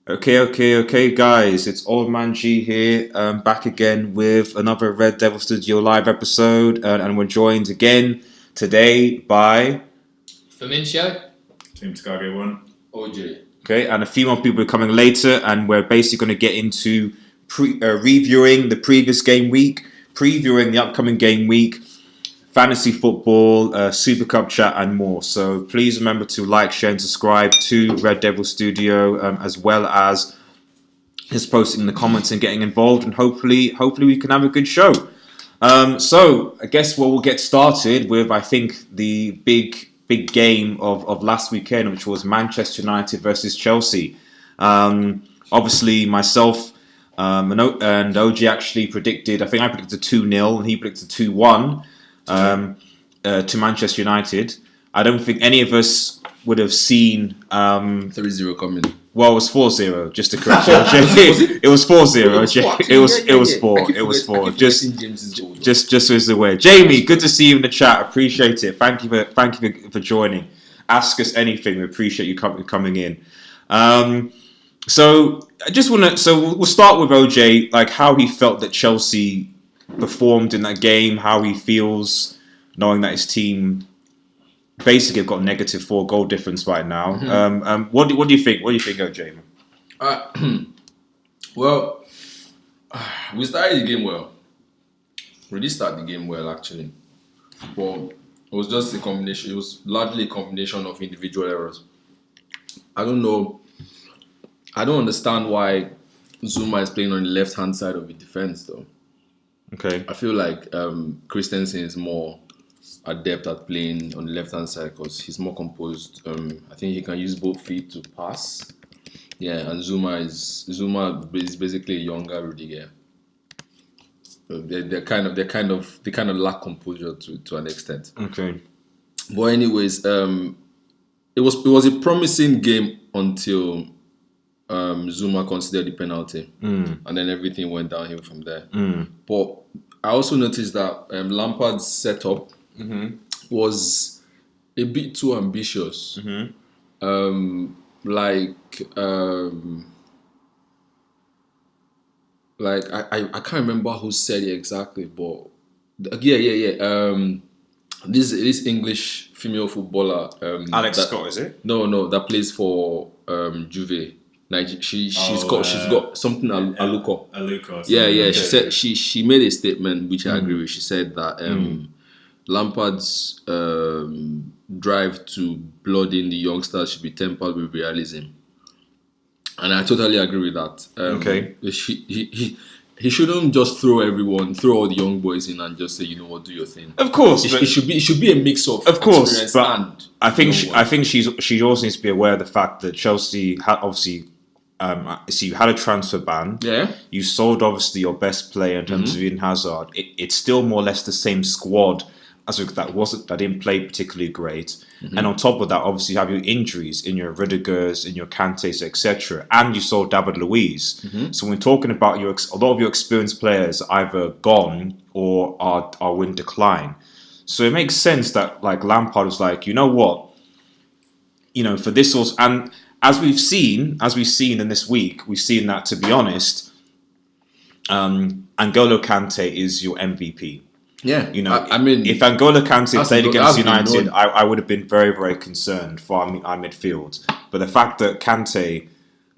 Okay, guys. It's Old Man G here, back again with another Red Devil Studio live episode, and we're joined again today by Famincio, Team Chicago 1. OJ. Okay, and a few more people are coming later, and we're basically going to get into reviewing the previous game week, previewing the upcoming game week, fantasy football, Super Cup chat, and more. So please remember to like, share, and subscribe to Red Devil Studio, as well as his posting in the comments and getting involved. And hopefully we can have a good show. So I guess we'll get started with I think the big game of last weekend, which was Manchester United versus Chelsea. Obviously myself and OG actually predicted. I think I predicted 2-0 and he predicted 2-1. To Manchester United. I don't think any of us would have seen 3-0 coming. Well, it was 4-0, just to correct you. It was 4-0. It was 4. Just so it's aware. Jamie, good to see you in the chat. Appreciate it. Thank you for joining. Ask us anything. We appreciate you coming in. So I just want to. So we'll start with OJ, like how he felt that Chelsea performed in that game, how he feels knowing that his team basically have got a negative 4 goal difference right now. Mm-hmm. What do you think? What do you think, OJ? Well, we started the game well. We did start the game well, actually. Well, it was just a combination. It was largely a combination of individual errors. I don't know. I don't understand why Zuma is playing on the left-hand side of the defense, though. Okay. I feel like Christensen is more adept at playing on the left-hand side because he's more composed. I think he can use both feet to pass. Yeah, and Zuma is basically a younger Rudiger. They kind of lack composure to an extent. Okay. But anyways, it was a promising game until Zuma considered the penalty, and then everything went downhill from there. But I also noticed that Lampard's setup was a bit too ambitious. Like I can't remember who said it exactly, but this English female footballer, Alex Scott, is it? No, that plays for Juve. Like she's got something Aluko. Aluko. Yeah. She said she made a statement which I agree with. She said that Lampard's drive to blood in the youngsters should be tempered with realism, and I totally agree with that. Okay. He shouldn't just throw all the young boys in and just say, you know what, do your thing. Of course, it should be a mix of course. But and I think she also needs to be aware of the fact that Chelsea obviously. So you had a transfer ban. Yeah. You sold obviously your best player in terms of Eden Hazard. It's still more or less the same squad as that didn't play particularly great. And on top of that, obviously you have your injuries in your Rudigers, in your Kantes, etc. And you sold David Luiz. So when we're talking about a lot of your experienced players are either gone or are in decline. So it makes sense that like Lampard was like, you know what, for this also and. As we've seen in this week, we've seen that, to be honest, N'Golo Kante is your MVP. Yeah. I mean, if N'Golo Kante played against United, I would have been very, very concerned for our midfield. But the fact that Kante,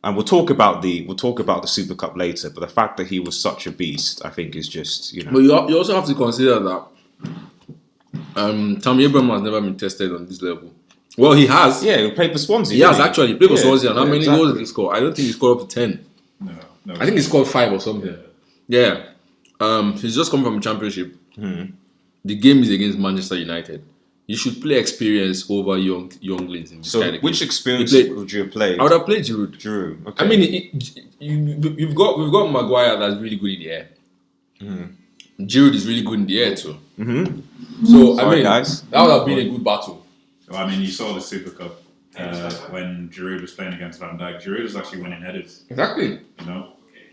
and we'll talk about the Super Cup later, but the fact that he was such a beast, I think, is just But you also have to consider that Tammy Abraham has never been tested on this level. Well, he has. Yeah, he played for Swansea. He has actually. He played for Swansea. And how many goals did he score? I don't think he scored up to 10. No. I think he scored 5 or something. Yeah. He's just come from a championship. The game is against Manchester United. You should play experience over younglings in this kind of which game. experience would you have played? I would have played Giroud. Giroud. Okay. I mean, we've got Maguire that's really good in the air. Giroud is really good in the air too. So guys. That would have been a good battle. Well, I mean, you saw the Super Cup when Giroud was playing against Van Dijk. Giroud was actually winning headers. Exactly.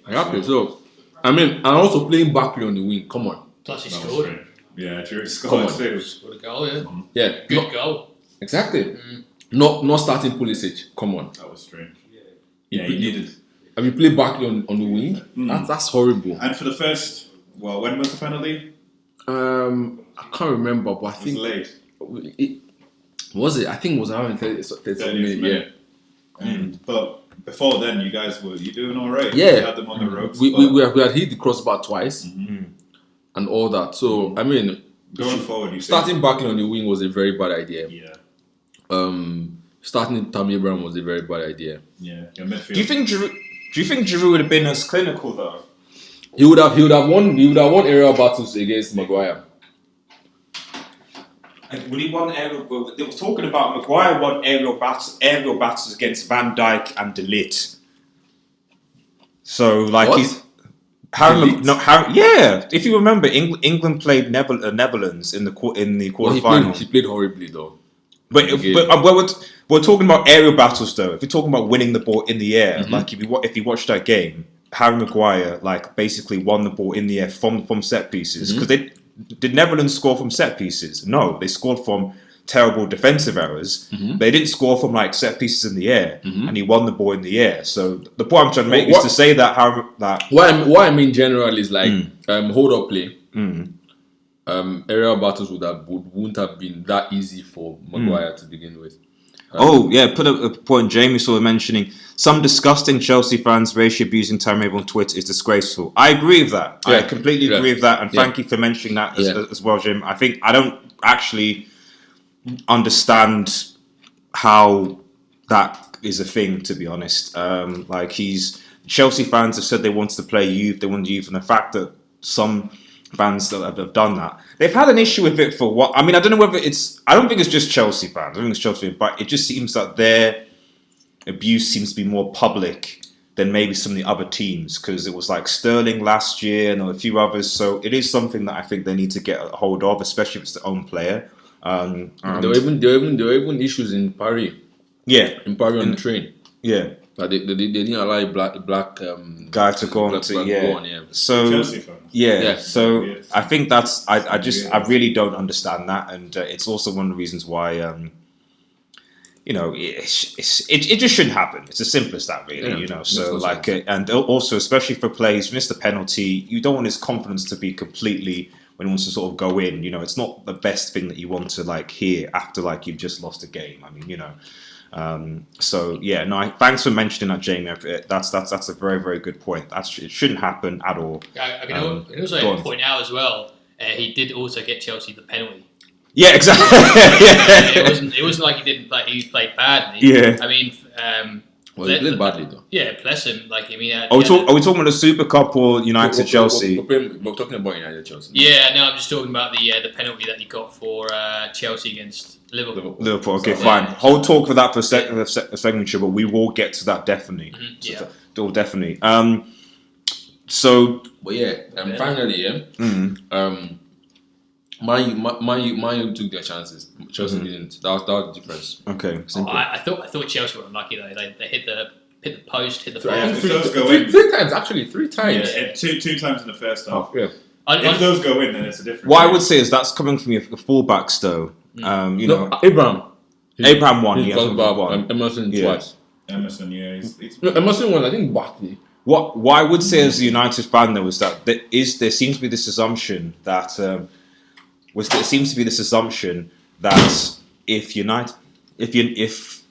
Exactly. So, I mean, and also playing Barkley on the wing. Come on. Plus he scored. Yeah, Giroud scored too. Scored a goal, yeah. Yeah. Good goal. Exactly. Not starting Pulisic. Come on. That was strange. Yeah, he And you play Barkley on the wing. That's horrible. And for the first, when was the penalty? I can't remember, but I It was think late. was it? I think it was around 30 minutes. Yeah. But before then, you guys were doing all right. Yeah. You had them on the ropes. We had hit the crossbar twice and all that. So I mean, going forward, starting Barkley on the wing was a very bad idea. Yeah. Starting Tammy Abraham was a very bad idea. Yeah. Your midfield. Do you think Giroud would have been as clinical though? He would have won aerial battles against Maguire. Would he won aerial? They were talking about Maguire won aerial battles against Van Dijk and De Ligt. So like What? he's yeah. If you remember, England played Netherlands in the quarterfinals. He played horribly though. But we're talking about aerial battles though. If you're talking about winning the ball in the air, like if you watch that game, Harry Maguire like basically won the ball in the air from set pieces because did Netherlands score from set pieces? No, they scored from terrible defensive errors. They didn't score from like set pieces in the air, and he won the ball in the air. So the point I'm trying to make is to say that what I mean generally is like hold up play. Aerial battles wouldn't have been that easy for Maguire to begin with. Put a point Jamie sort of mentioning some disgusting Chelsea fans racially abusing Tammy Abraham on Twitter is disgraceful. I agree with that. Yeah. I completely agree with that, and thank you for mentioning that as well, Jim. I don't actually understand how that is a thing, to be honest. Chelsea fans have said they wanted to play youth, they wanted youth, and the fact that some fans that have done that, they've had an issue with it for what? I mean, I don't know whether I don't think it's just Chelsea fans. I think it's Chelsea fans, but it just seems that their abuse seems to be more public than maybe some of the other teams, because it was like Sterling last year and a few others. So it is something that I think they need to get a hold of, especially if it's their own player. There were even issues in Paris. Yeah, in Paris on the train. Yeah. But they didn't allow a black guy to go on. So So I think that's I really don't understand that, and it's also one of the reasons why it just shouldn't happen. It's as simple as that, really. So like and also especially for players, when it's the penalty, you don't want his confidence to be completely when he wants to sort of go in. It's not the best thing that you want to like hear after like you've just lost a game. I mean, thanks for mentioning that, Jamie. That's a very, very good point. It shouldn't happen at all. I can also point out as well, he did also get Chelsea the penalty. Yeah, exactly. It wasn't like he played badly. Yeah. I mean, he played badly though. Yeah, bless him. Like I mean, are we talking about the Super Cup or United Chelsea? We're talking about United Chelsea. Yeah, no, I'm just talking about the penalty that he got for Chelsea against Liverpool. Okay, fine. Hold talk for that for a second, but we will get to that definitely. Definitely. Finally, Man U took their chances. Chelsea didn't. That was the difference. Okay. I thought Chelsea were unlucky though. They hit the post, hit the bar. Three times actually. 3 times. Yeah, two times in the first half. Yeah. If those go in, then it's a different. What I would say is that's coming from your fullbacks, though. Abraham. Abraham won. Emerson twice. Emerson, yeah. Emerson won. I think Barkley. What I would say as a United fan, though, is that there seems to be this assumption that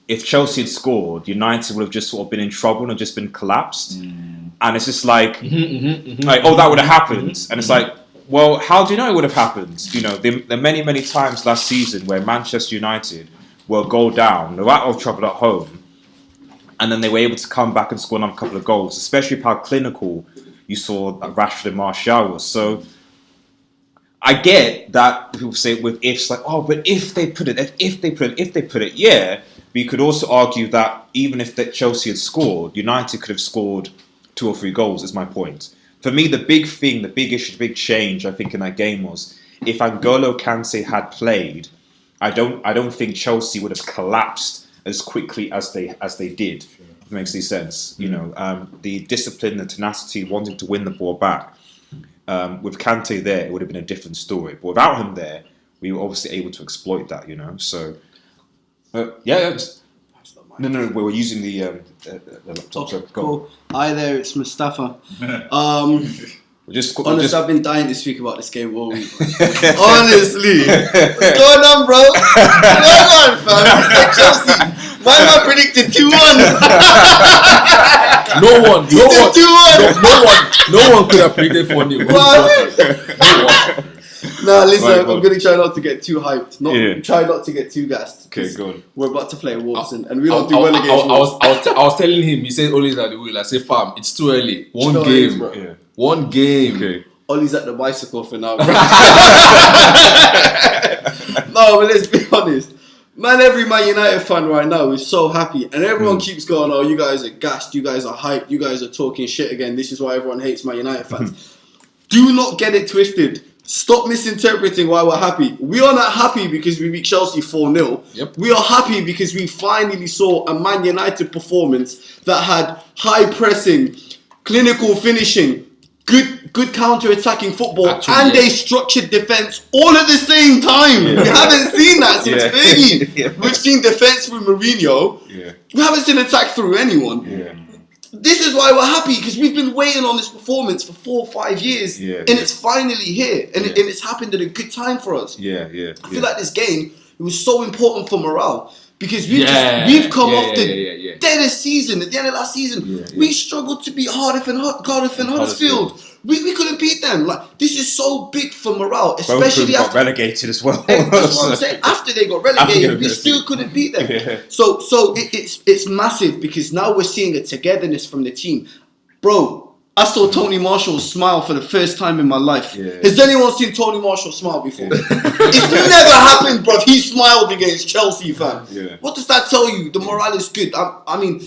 if Chelsea had scored, United would have just sort of been in trouble and have just been collapsed. And it's just like, that would have happened. And it's like, well, how do you know it would have happened? There are many, many times last season where Manchester United were goal down, they were out of trouble at home, and then they were able to come back and score another couple of goals, especially with how clinical you saw that Rashford and Martial was. So I get that people say with ifs, like, but if they put it, yeah. But you could also argue that even if Chelsea had scored, United could have scored 2 or 3 goals, is my point. For me, the big thing, the big issue, the big change, I think, in that game was if N'Golo Kante had played, I don't think Chelsea would have collapsed as quickly as they did. Sure. If it makes any sense. The discipline, the tenacity, wanting to win the ball back. With Kante there, it would have been a different story. But without him there, we were obviously able to exploit that. So, That's not No, we're using the laptop. So go. Cool. Hi there, it's Mustafa. Just Honestly, I've been dying to speak about this game all week. Honestly. What's going on, bro? What's going on, fam? It's like Chelsea. Why am I predicting 2-1? No one could have predicted 4-0. Nah, listen, Right, I'm going to try not to get too hyped. Try not to get too gassed. Okay, go on. We're about to play Wolves and we don't do well against Wolves. I was telling him, he said Ollie's at the wheel. I said, fam, it's too early. One game. Bro. Yeah. One game. Okay. Ollie's at the bicycle for now, bro. No, but let's be honest. Man, every Man United fan right now is so happy. And everyone keeps going, oh, you guys are gassed. You guys are hyped. You guys are talking shit again. This is why everyone hates Man United fans. Do not get it twisted. Stop misinterpreting why we're happy. We are not happy because we beat Chelsea 4-0. Yep. We are happy because we finally saw a Man United performance that had high pressing, clinical finishing, good counter-attacking football, and a structured defence all at the same time. Yeah. We haven't seen that since Fergie. Yeah. We've seen defence through Mourinho. Yeah. We haven't seen attack through anyone. Yeah. This is why we're happy, because we've been waiting on this performance for 4 or 5 years, and it's finally here, and it's happened at a good time for us. Yeah. I feel like this game, it was so important for morale, because we've come off the deadest season. At the end of last season, we struggled to beat Cardiff and Huddersfield. We couldn't beat them. Like, this is so big for morale, especially got after relegated as well. That's what I'm saying. After they got relegated, we still couldn't beat them. Yeah. So it's massive, because now we're seeing a togetherness from the team. Bro, I saw Tony Marshall smile for the first time in my life. Yeah. Has anyone seen Tony Marshall smile before? It's never happened, bro. He smiled against Chelsea, fam. Yeah. What does that tell you? The morale is good. I mean,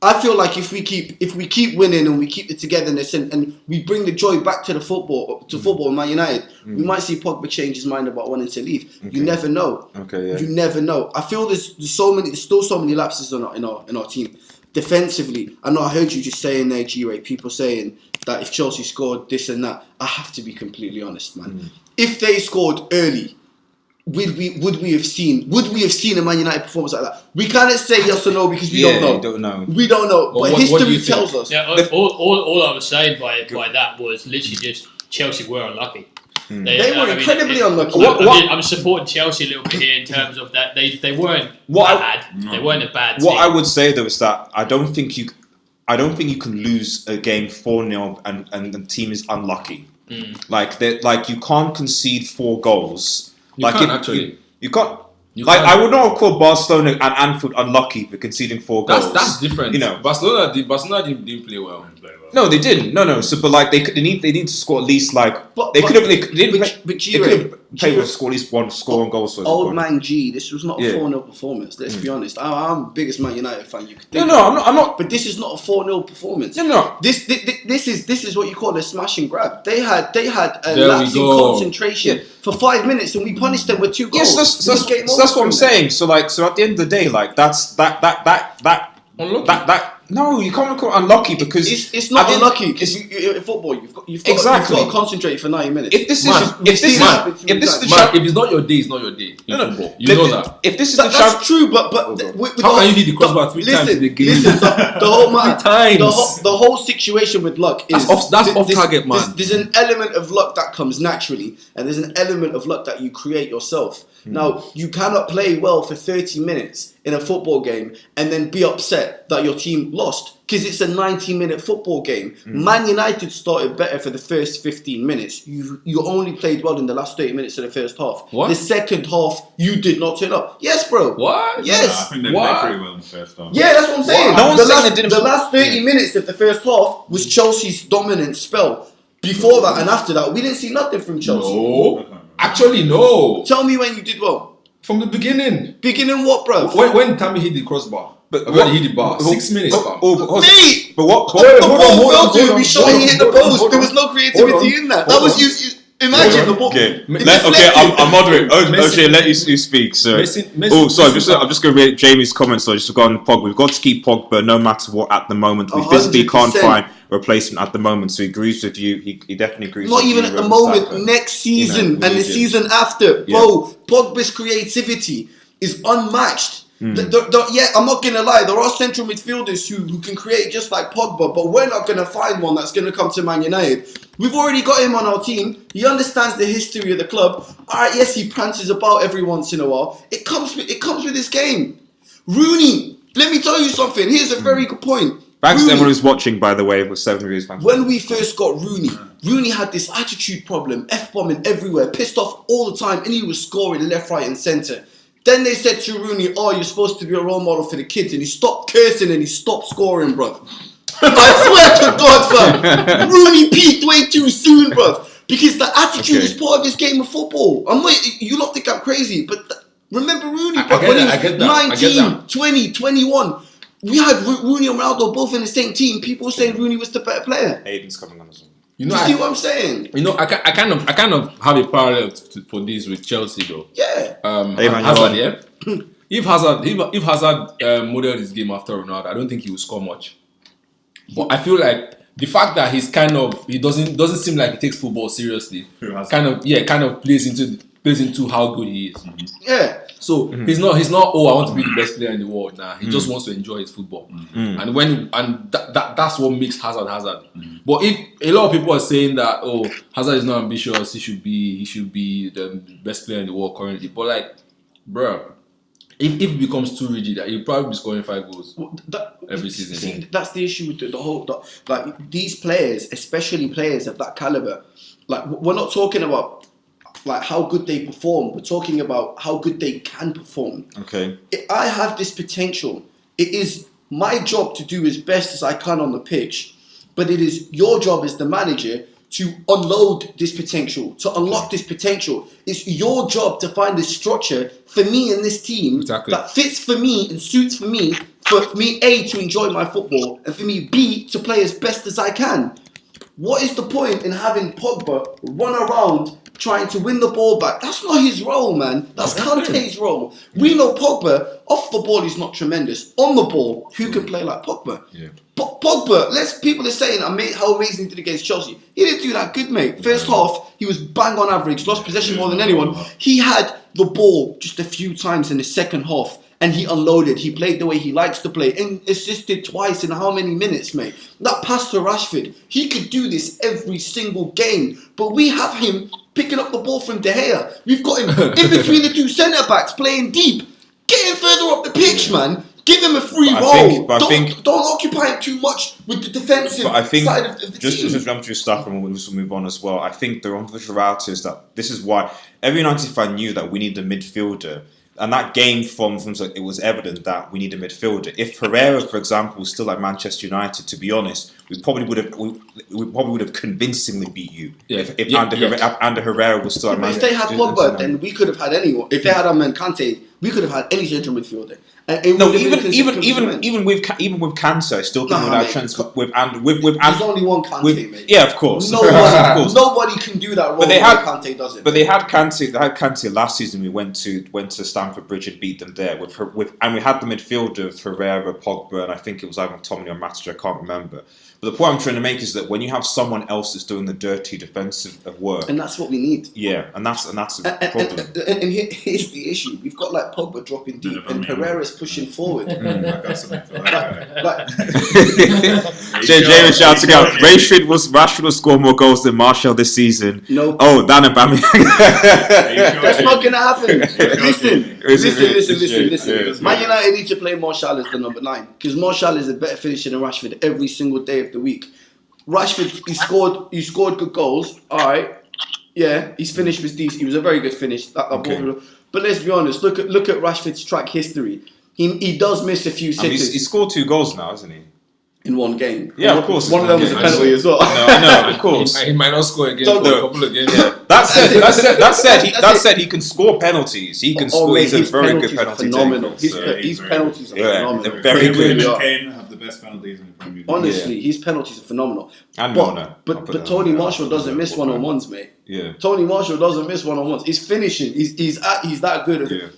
I feel like if we keep winning and we keep the togetherness and we bring the joy back to the football in Man United, we might see Pogba change his mind about wanting to leave. Okay. You never know. Okay, yeah. You never know. I feel there's still so many lapses in our team defensively. I know I heard you just saying there, G-Ray, people saying that if Chelsea scored this and that. I have to be completely honest, man. If they scored early, would we have seen a Man United performance like that? We can't say yes or no because we don't know. We don't know. But history tells us. Yeah, all I was saying by that was literally just Chelsea were unlucky. They were incredibly unlucky. I'm supporting Chelsea a little bit here in terms of that they weren't bad. They weren't a bad team. What I would say though is that I don't think you can lose a game 4-0 and the team is unlucky. Like you can't concede 4 goals. You can't actually. You can't. I would not call Barcelona and Anfield unlucky for conceding 4 goals. That's different. You know, Barcelona didn't play well. No, they didn't. No. So, but like they need to score at least like they could have scored at least one goals. Old man G, this was not a 4-0 performance. Let's be honest. I'm the biggest Man United fan you could think. No, I'm not. But this is not a 4-0 performance. No. This is what you call a smash and grab. They had a lapse in concentration for 5 minutes, and we punished them with 2 goals. Yes, that's what I'm saying. So at the end of the day, like that's that. No, you can't call it unlucky because it's not unlucky because in football you've got to concentrate for 90 minutes. If it's not your day, it's not your day. Football. You know that. If this is that's true, but how can you hit the crossbar 3 times in the game? Listen, the whole situation with luck is that's off target, man. There's an element of luck that comes naturally, and there's an element of luck that you create yourself. Now, you cannot play well for 30 minutes in a football game and then be upset that your team lost because it's a 90-minute football game. Man United started better for the first 15 minutes. You only played well in the last 30 minutes of the first half. What? The second half, you did not turn up. Yes, bro. What? Yes. I think they played pretty well in the first half. Yeah, that's what I'm saying. No one's saying they didn't. The last 30 minutes of the first half was Chelsea's dominant spell. Before that and after that, we didn't see nothing from Chelsea. No. Actually, no. Tell me when you did well. From the beginning. Beginning what, bro? When Tammy hit the crossbar. But when he hit the bar, 6 minutes. Mate! But what? The ball fell to him. We showed he hit the post. There was no creativity in that. That was you. Imagine the ball. Okay, I'm moderating. Okay, let you speak. So, sorry. I'm just going to read Jamie's comments. So, just on Pogba, we've got to keep Pogba no matter what at the moment. We physically can't find a replacement at the moment. So he agrees with you. He definitely agrees. Not with even you, at the moment. Next season and the season after, bro. Pogba's creativity is unmatched. Yeah, I'm not gonna lie. There are central midfielders who can create just like Pogba, but we're not gonna find one that's gonna come to Man United. We've already got him on our team. He understands the history of the club. All right, yes, he prances about every once in a while. It comes with his game. Rooney, let me tell you something. Here's a very good point. Thanks to Rooney, everyone who's watching, by the way, with 7 reviews. when we first got Rooney had this attitude problem, F-bombing everywhere, pissed off all the time, and he was scoring left, right, and centre. Then they said to Rooney, "Oh, you're supposed to be a role model for the kids," and he stopped cursing and he stopped scoring, bruv. I swear to God, fam, Rooney peaked way too soon, bruv, because the attitude is part of this game of football. You lot think I'm crazy, but remember Rooney, but when he was 19, 20, 21. We had Rooney and Ronaldo both in the same team. People were saying Rooney was the better player. Aiden's coming on as well. You see what I'm saying? I kind of have a parallel for this with Chelsea though. Yeah. Hazard, yeah. If Hazard modeled his game after Ronaldo, I don't think he will score much. But I feel like the fact that he doesn't seem like he takes football seriously. Kind of plays into how good he is. Yeah. So he's not. Oh, I want to be the best player in the world. Nah, he just wants to enjoy his football. And that's what makes Hazard. But if a lot of people are saying that Hazard is not ambitious, he should be the best player in the world currently. But like, bro, if it becomes too rigid, he'll probably be scoring 5 goals every season. See, that's the issue with the whole. Like these players, especially players of that caliber, like we're not talking about like how good they perform. We're talking about how good they can perform. Okay. I have this potential. It is my job to do as best as I can on the pitch, but it is your job as the manager to unload this potential, to unlock this potential. It's your job to find the structure for me and this team that fits for me and suits for me A, to enjoy my football, and for me B, to play as best as I can. What is the point in having Pogba run around trying to win the ball back? That's not his role, man. That's Kante's role. We know Pogba, off the ball, he's not tremendous. On the ball, who can play like Pogba? Yeah. Pogba, people are saying how amazing he did against Chelsea. He didn't do that good, mate. First half, he was bang on average, lost possession more than anyone. He had the ball just a few times in the second half, and he unloaded. He played the way he likes to play and assisted twice in how many minutes, mate? That pass to Rashford, he could do this every single game, but we have him picking up the ball from De Gea. We've got him in between the two centre-backs playing deep. Get him further up the pitch, man. Give him a free role. Don't occupy him too much with the defensive side of the just team. to jump through stuff and we'll move on as well. I think the unfortunate reality is that this is why every United fan knew that we need a midfielder. And that game it was evident that we need a midfielder. If Herrera, for example, was still at Manchester United, to be honest, we probably would have convincingly beat you. Yeah. If Ander Herrera was still at Manchester United. If they had Pogba, then we could have had anyone. If they had Kante, we could have had any central midfielder. No, even with Kante, I still think without transfer with there's only one Kante, mate. Yeah, of course. Nobody can do that role. But Kante does it. But they had Kante last season. We went to Stamford Bridge and beat them there and we had the midfielder of Herrera, Pogba, and I think it was either Tommy or Matic. I can't remember. But the point I'm trying to make is that when you have someone else that's doing the dirty defensive work, and that's what we need. Yeah, and that's a problem. And here's the issue: we've got like Pogba dropping deep, and Herrera's pushing forward. I got something for that guy. James shouting out: Rashford will score more goals than Martial this season. No. Oh, Dan Aubameyang. That's not gonna happen. Listen. Man United need to play Martial as the number 9 because Martial is a better finisher than Rashford every single day of the week. Rashford, he scored good goals. All right, yeah, his finish was decent. He was a very good finish. But let's be honest. Look at Rashford's track history. He does miss a few sitters. He scored 2 goals now, hasn't he? In one game. Yeah, of course. One of them was a penalty as well. No, I know, of course. He might not score again for a couple of games. Yeah. That said, he can score penalties. He can score. He's a very good penalty phenomenal. taker. His penalties are phenomenal. They're very good. Kane have the best penalties in the Premier League. Honestly, his penalties are phenomenal. But Tony Marshall doesn't miss one-on-ones, mate. Yeah. Tony Marshall doesn't miss one-on-ones. He's finishing. He's that good. Yeah.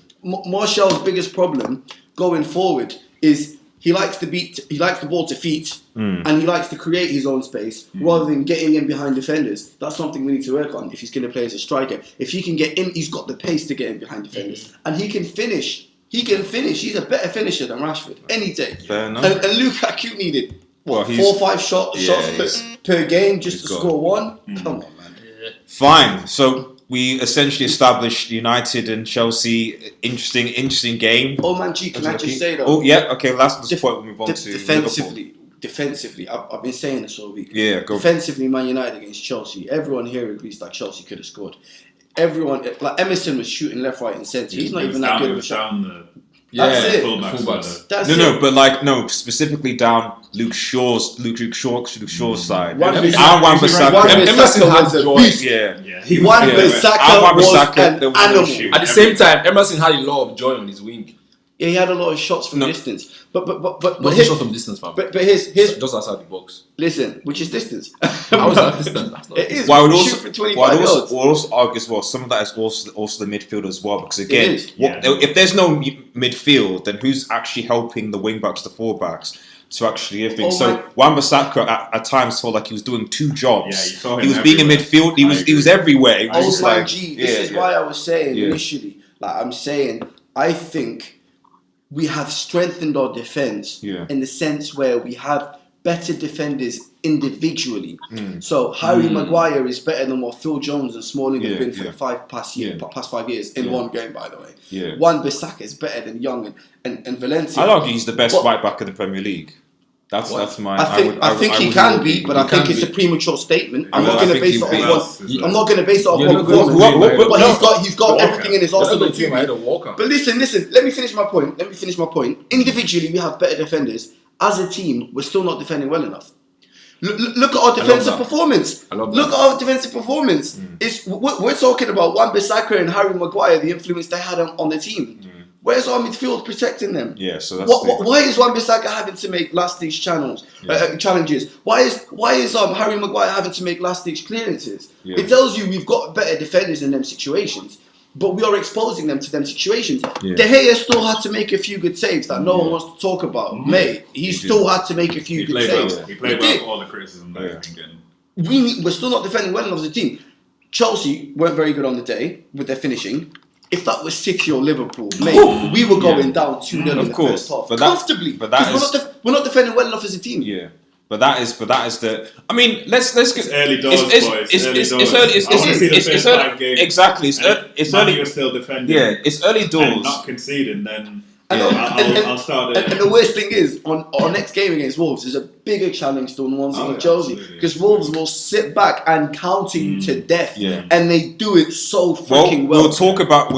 Marshall's biggest problem going forward is he likes the ball to feet, and he likes to create his own space rather than getting in behind defenders. That's something we need to work on if he's going to play as a striker. If he can get in, he's got the pace to get in behind defenders, and he can finish He can finish. He's a better finisher than Rashford any day. Fair enough. And Lukaku needed Well, 4 or 5 shots per game just to score one. Come on, man. Yeah. Fine. So we essentially established United and Chelsea. Interesting game. Oh man, G, can I just say though? Oh yeah. Okay. Last point. We'll move on to Defensively, I've been saying this all week. Yeah, go. Defensively, Man United against Chelsea. Everyone here agrees that Chelsea could have scored. Everyone, like Emerson was shooting left, right, and centre. He's not even that good of a shot. That's it. But specifically down Luke Shaw's side. Wan-Bissaka Emerson had a beast. Wan-Bissaka was an animal. At the same time, Emerson had a lot of joy on his wing. Yeah, he had a lot of shots from distance. But shot from distance, fam. But here's just outside the box. Listen, which is distance. How is that distance? That's not it is. Well, shoot for 25 yards. We'll also argue as well. Some of that is also the midfield as well. Because again, if there's no midfield, then who's actually helping the wing backs, the full backs? To actually think. Wan-Bissaka at times felt like he was doing 2 jobs. Yeah, he was being in midfield. He was everywhere. It was this is why I was saying initially. Like I'm saying, I think we have strengthened our defense in the sense where we have better defenders individually. So Harry Maguire is better than what Phil Jones and Smalling have been for the past 5 years in one game, by the way. Wan-Bissaka is better than Young and Valencia. I'd argue he's the best right back in the Premier League. That's my. I think he can be, but I think it's a premature statement. I'm not going to base it off one performance. But he's got everything in his arsenal. But listen. Let me finish my point. Individually, we have better defenders. As a team, we're still not defending well enough. Look at our defensive performance. We're talking about Wan-Bissaka and Harry Maguire, the influence they had on the team. Where's our midfield protecting them? Yeah, so that's why is Wan-Bissaka having to make last-stage challenges? Why is Harry Maguire having to make last-stage clearances? It tells you we've got better defenders in them situations, but we are exposing them to them situations. De Gea still had to make a few good saves that no one wants to talk about. Mate, he still had to make a few good saves. He played well for all the criticism that he's been getting. We're still not defending well enough as a team. Chelsea weren't very good on the day with their finishing. If that was City or Liverpool, mate, we were going down 2-0 in the first half. Comfortably. Because we're not defending well enough as a team. Yeah. But that is the. I mean, let's get. It's early doors, boys. It's early. It's early. Exactly. It's early. You're still defending. Yeah, it's early doors. And not conceding, then I'll start it. And the worst thing is, on our next game against Wolves is a bigger challenge than the ones against Chelsea, because Wolves will sit back and counter you to death, and they do it so freaking well. We'll talk about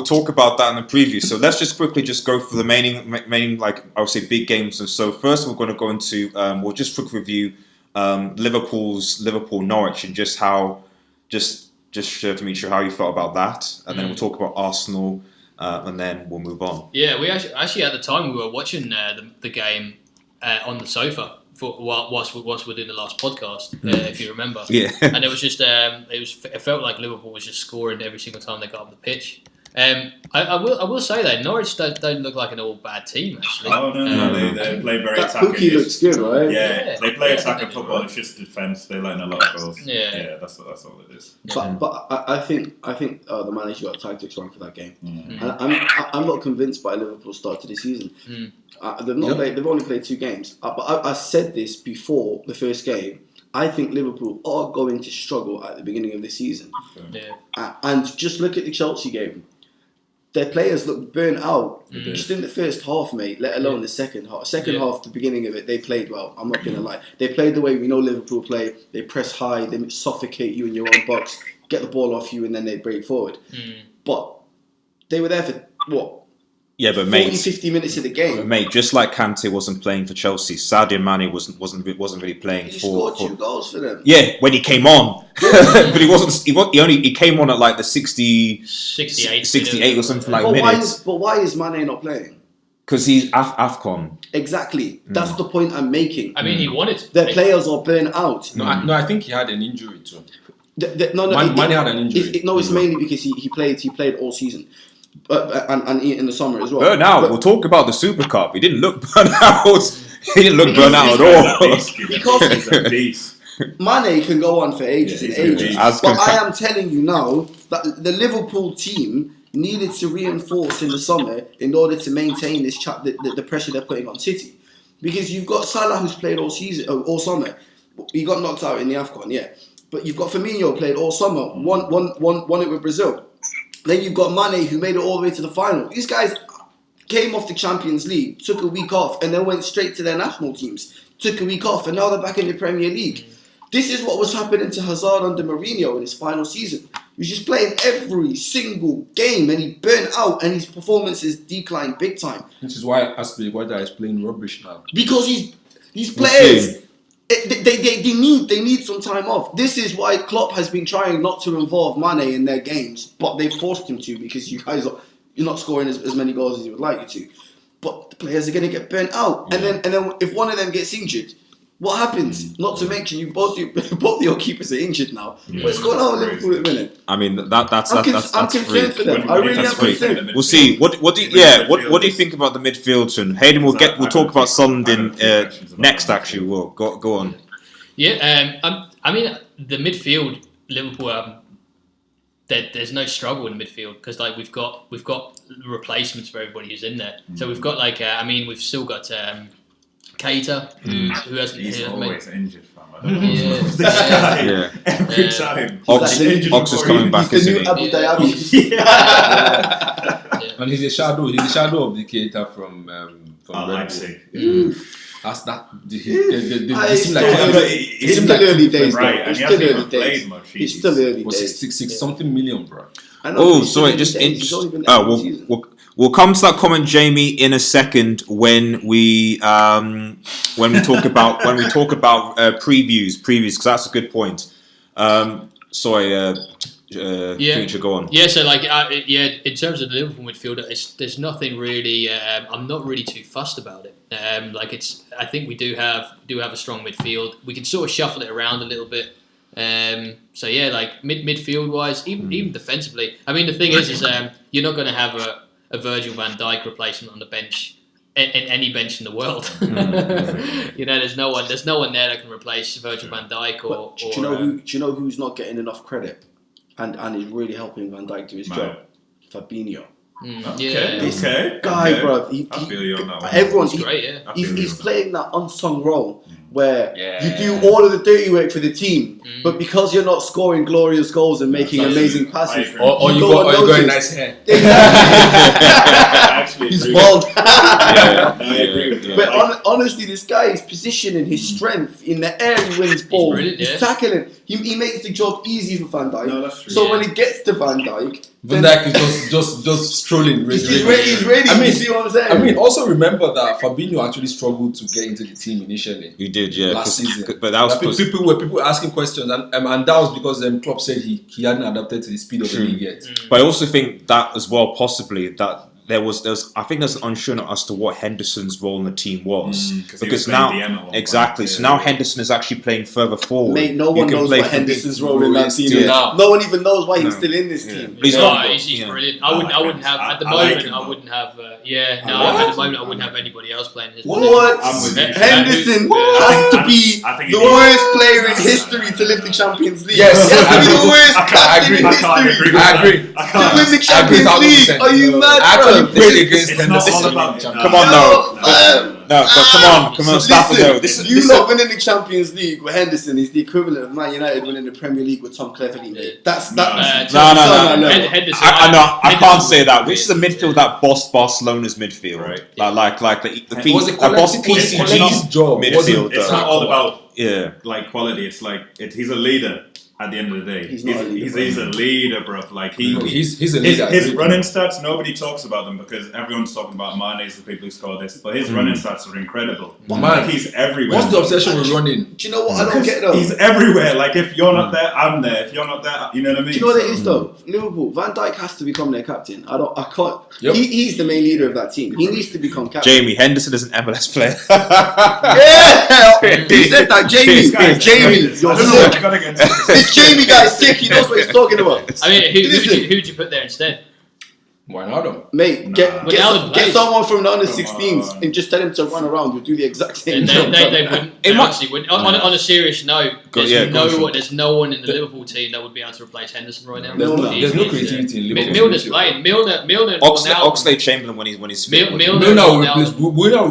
that in the preview. So let's just quickly go for the main like I would say big games. So first we're going to go into we'll just quick review Liverpool Norwich and just share to meet you how you felt about that, and then we'll talk about Arsenal. And then we'll move on. Yeah, we actually at the time we were watching the game on the sofa whilst we're doing the last podcast, if you remember. Yeah. And it was just it felt like Liverpool was just scoring every single time they got on the pitch. I will say that Norwich don't look like an all bad team actually. Oh no, they play very attacking. Cookie looks good, right? Yeah, they play attacking football. It's just defense. They let in a lot of goals. Yeah, that's all it is. But I think the manager got tactics wrong for that game. And I'm not convinced by Liverpool's start to the season. They've only played 2 games. But I said this before the first game. I think Liverpool are going to struggle at the beginning of the season. And just look at the Chelsea game. Their players look burnt out just in the first half, mate, let alone the second half. Second half, the beginning of it, they played well. I'm not going to lie. They played the way we know Liverpool play. They press high, they suffocate you in your own box, get the ball off you, and then they break forward. But they were there for, what? Yeah, but 50 minutes of the game. But mate, just like Kante wasn't playing for Chelsea, Sadio Mane wasn't really playing he for. He scored 2 goals for them. Yeah, when he came on, but he wasn't. He came on at like the 68 or something like minutes. But why is Mane not playing? Because he's AFCON. Exactly. That's the point I'm making. I mean, he wanted. Their players are burnt out. No, I think he had an injury too. Mane had an injury. It's mainly because he played all season. And in the summer as well. Burnt out. We'll talk about the Super Cup. He didn't look burnt out. He didn't look burnt out at all. Because he's a beast. Mane can go on for ages and ages. But I am telling you now that the Liverpool team needed to reinforce in the summer in order to maintain this the pressure they're putting on City. Because you've got Salah who's played all season, all summer. He got knocked out in the AFCON, yeah. But you've got Firmino played all summer, won it with Brazil. Then you've got Mane who made it all the way to the final. These guys came off the Champions League, took a week off, and then went straight to their national teams. Took a week off, and now they're back in the Premier League. This is what was happening to Hazard under Mourinho in his final season. He was just playing every single game, and he burnt out, and his performances declined big time. Which is why Aspilicueta is playing rubbish now. Because these players, they need some time off. This is why Klopp has been trying not to involve Mane in their games, but they forced him to because you guys you're not scoring as many goals as you would like you to. But the players are going to get burnt out, and then if one of them gets injured, what happens? Not to mention both of your keepers are injured now. What's going on with Liverpool at the minute? I mean, that's I'm concerned for them. I really am concerned. We'll see. What do you think about the midfield? And Hayden, we'll talk about Sunderland next. Actually, we'll go on. Yeah, I mean the midfield, Liverpool. There's no struggle in midfield because like we've got replacements for everybody who's in there. So we've got we've still got Keita who hasn't. He's always injured, fam. I don't know every time. Ox is coming back. He's the new Abu Dhabi. And he's a shadow of the Keita from Leipzig. That's that. It's still early days, right? And he hasn't even played much. It's still early days. 6 something million, bro. Sorry, just we'll come to that comment, Jamie, in a second when we talk about previews because that's a good point. Future, go on. Yeah, so in terms of the Liverpool midfield, there's nothing really. I'm not really too fussed about it. I think we do have a strong midfield. We can sort of shuffle it around a little bit. Midfield wise, even defensively. I mean, the thing is you're not going to have a Virgil van Dijk replacement on the bench. In any bench in the world, there's no one there that can replace Virgil van Dijk or. Do you know who's not getting enough credit, and is really helping Van Dijk do his job? Fabinho. This guy, bro. I feel you on that one. Everyone's great. Yeah, he's playing that unsung role where you do all of the dirty work for the team, but because you're not scoring glorious goals and making amazing passes, or you got a nice hair. He's bald. I agree with you. But honestly, this guy is positioning his strength in the air. He wins balls. He's tackling. He makes the job easy for Van Dijk. No, that's true. So when it gets to Van Dijk is just strolling. He's ready. I mean, you see what I'm saying? I mean, also remember that Fabinho actually struggled to get into the team initially. He did, yeah. Last season. But that was people were asking questions, and that was because Klopp said he hadn't adapted to the speed of the league yet. But I also think that as well, possibly that there was I think there's unsure as to what Henderson's role in the team was because now exactly. So now Henderson is actually playing further forward. Mate, no one knows what Henderson's role in that team is. No one even knows why he's still in this team. He's brilliant. I wouldn't have at the moment. I wouldn't have. At the moment I wouldn't have anybody else playing his. What? Henderson has to be the worst player in history to lift the Champions League. Yes, he has to be the worst captain in history. I agree. To win the Champions League? Are you mad, bro? Played against Henderson. Come on, come on, stop it. You lot winning the Champions League with Henderson is the equivalent of Man United winning the Premier League with Tom Cleverley. No. I can't say that. Which is a midfield that bossed Barcelona's midfield, right? Like the PCG's job midfield. It's not all about quality. It's he's a leader. At the end of the day, he's a leader, bro. He's a leader. His running stats, nobody talks about them because everyone's talking about Mane's the people who score this, but his running stats are incredible. He's everywhere. What's the obsession with running? Do you know what I don't get though? He's everywhere. If you're not there, I'm there. If you're not there, you know what I mean. Do you know what it is though? Liverpool, Van Dijk has to become their captain. I can't. Yep. He's the main leader of that team. He needs to become captain. Jamie Henderson is an MLS player. He said that. Jamie, you're sick. This Jamie guy is sick. He knows what he's talking about. I mean, who'd you put there instead? Wijnaldum. Mate, Nah. get someone from the under Come 16s on. and just tell him to run around. You'll do the exact same They job. wouldn't. It They might- honestly wouldn't. On a serious note, there's no one in the Liverpool team that would be able to replace Henderson right now. There's no creativity in Liverpool. Milner's playing. Milner. Oxlade-Chamberlain when he's fit. Milner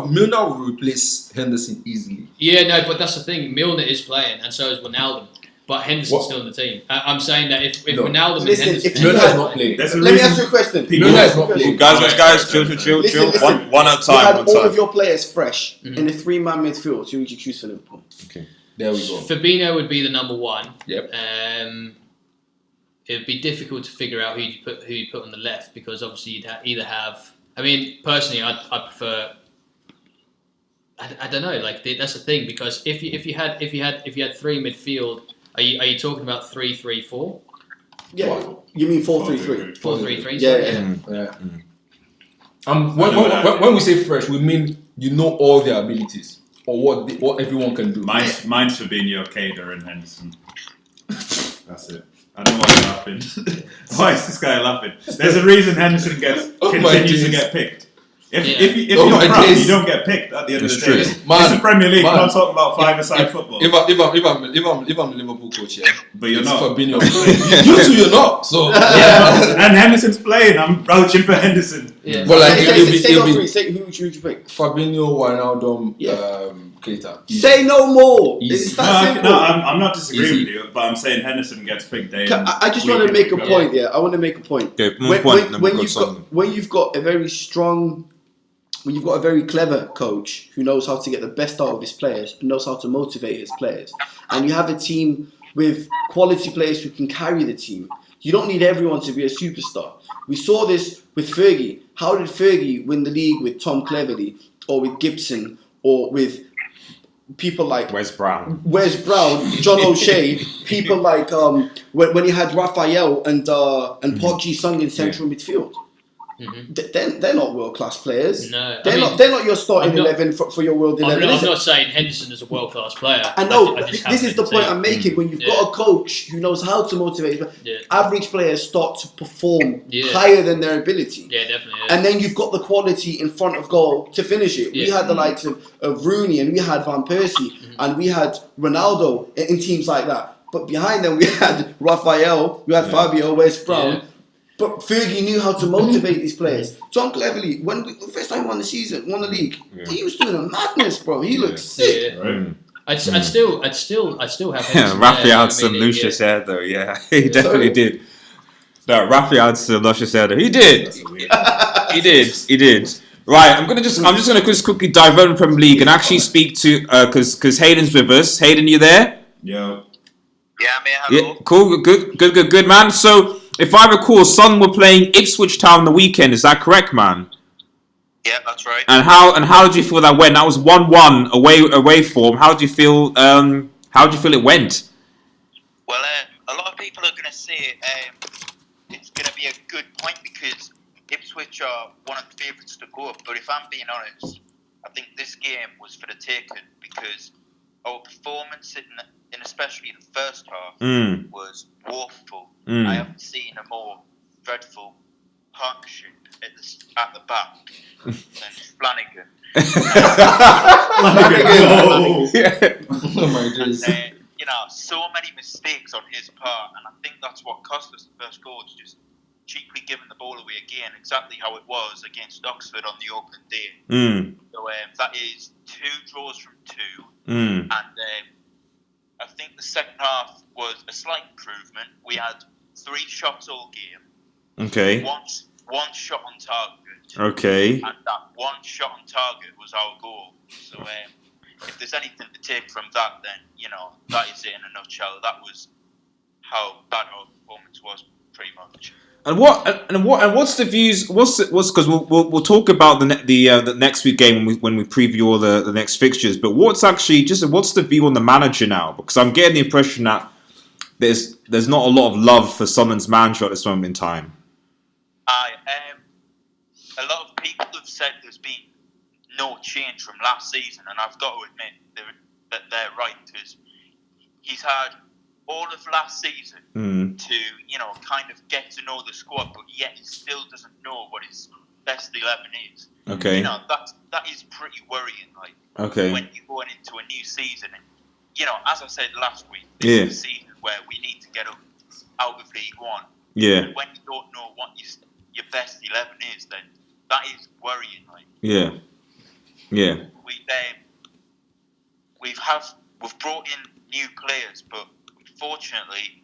Milner will replace Henderson easily. Yeah, no, but that's the thing. Milner is playing, and so is Wijnaldum. But Henderson's still in the team. I'm saying that if Wijnaldum and Listen, Henderson... if Milner is not playing. There's a Let me reason- ask you a question. Milner is not playing. Guys, chill. Listen. One at a You had time. all of your players fresh Mhm. in a 3-man midfield. Who would you choose for Liverpool? There we go. Fabinho would be the number one. Yep. It would be difficult to figure out who you put on the left because obviously you'd either have. I mean, personally, I prefer. I don't know. Like that's the thing because if you had three midfield, are you talking about 3-3-4? Yeah. You mean 4-3-3? 4-3-3. Yeah. When we say fresh, we mean you know all their abilities or what everyone can do. Mine's Fabinho, Kader, and Henderson. That's it. I don't know why you're laughing. Why is this guy laughing? There's a reason Henderson continues to get picked. If you're crap, you don't get picked at the end of the day. true. It's the Premier League. We're not talking about five-a-side football. If I'm the Liverpool coach, yeah, But you're it's not. Fabinho. You two, you're not. So Yeah, and Henderson's playing. I'm vouching for Henderson. Yeah. But like Say it'll your be three. Say who would you pick? Fabinho, Wijnaldum, Yeah. Keita. Say no more. Easy. It's that simple. I'm not disagreeing Easy. with you, but I'm saying Henderson gets picked day. I just want to make a point. Yeah, I want to make a point. Okay, one point. Then we've got something. When you've got a very strong, when you've got a very clever coach who knows how to get the best out of his players, and knows how to motivate his players, and you have a team with quality players who can carry the team, you don't need everyone to be a superstar. We saw this with Fergie. How did Fergie win the league with Tom Cleverley or with Gibson or with people like Wes Brown, John O'Shea, people like when he had Raphael and Park Ji-sung in central midfield. Mhm. They're not world class players. No, They're not your starting 11 for your world 11. I'm not saying Henderson is a world class player. I know, I but just this is the haven't point seen. I'm making. When you've got a coach who knows how to motivate, Yeah. average players start to perform Yeah. higher than their ability. Yeah, definitely. Yeah. And then you've got the quality in front of goal to finish it. We Yeah. had the likes of Rooney and we had Van Persie and we had Ronaldo in teams like that. But behind them we had Raphael, we had Fabio, Wes Brown. Yeah. But Fergie knew how to motivate these players. Tom Cleverley, when the first time he won the league, he was doing a madness, bro. He looked sick. Yeah. Right. I'd still have Henderson Raphael there. had some luscious hair though. Yeah, he definitely did. No, Raphael had some luscious hair though. He did. That's a weird. He did. Right, I'm just gonna just quickly dive over the Premier League and actually speak to because Hayden's with us. Hayden, you there? Yo. Yeah, man. Hello. Yeah, cool, good, man. So, if I recall, Sun were playing Ipswich Town the weekend. Is that correct, man? Yeah, that's right. And how did you feel that went? That was 1-1 away form. How did you feel? How did you feel it went? Well, a lot of people are going to say it's going to be a good point because Ipswich are one of the favourites to go up. But if I'm being honest, I think this game was for the taking because our performance in especially the first half was woeful. I haven't seen a more dreadful partnership at the back than Flanagan. Oh my days. And, so many mistakes on his part, and I think that's what cost us the first goal. Just cheaply giving the ball away again, exactly how it was against Oxford on the opening day. So that is 2 draws from 2, and I think the second half was a slight improvement. We had 3 shots all game. Okay. One shot on target. Okay. And that one shot on target was our goal. So if there's anything to take from that, then that is it in a nutshell. That was how bad our performance was, pretty much. And what's the views? Because we'll talk about the next week game when we preview all the next fixtures. But what's the view on the manager now? Because I'm getting the impression that there's not a lot of love for Sunderland's manager at this moment in time. A lot of people have said there's been no change from last season, and I've got to admit that they're right because he's had all of last season to, kind of get to know the squad, but yet he still doesn't know what his best 11 is. Okay. That is pretty worrying. Like, Okay. when you're going into a new season, and as I said last week, this is a season where we need to get up out of League One. Yeah. And when you don't know what your best 11 is, then that is worrying. Like, Yeah. Yeah. We've brought in new players, but unfortunately,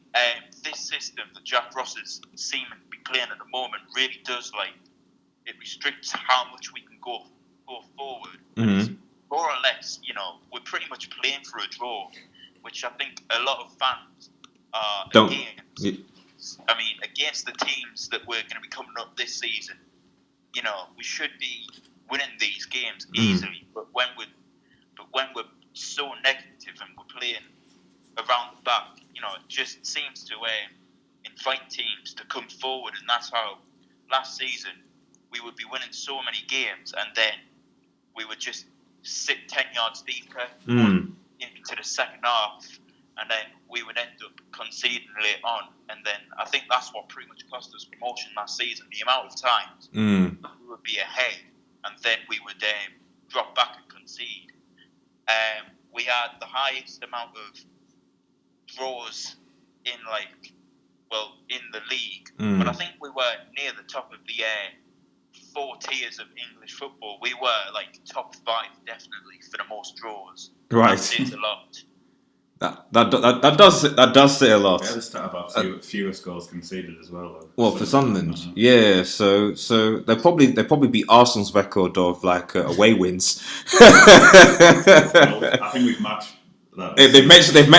this system that Jack Ross is seeming to be playing at the moment really does it restricts how much we can go forward. It's more or less, we're pretty much playing for a draw, which I think a lot of fans are against. I mean, against the teams that we're going to be coming up this season, we should be winning these games easily. But when we're so negative and we're playing around the back, it just seems to invite teams to come forward, and that's how last season we would be winning so many games, and then we would just sit 10 yards deeper into the second half, and then we would end up conceding late on, and then I think that's what pretty much cost us promotion last season. The amount of times we would be ahead, and then we would drop back and concede. We had the highest amount of draws in the league, but I think we were near the top of the 4 tiers of English football. We were top 5 definitely for the most draws. Right. That says a lot. That does say a lot. We had a stat about fewest goals conceded as well, though. Well, for Sunderland, yeah. So they probably beat Arsenal's record of away wins. I think we've matched that.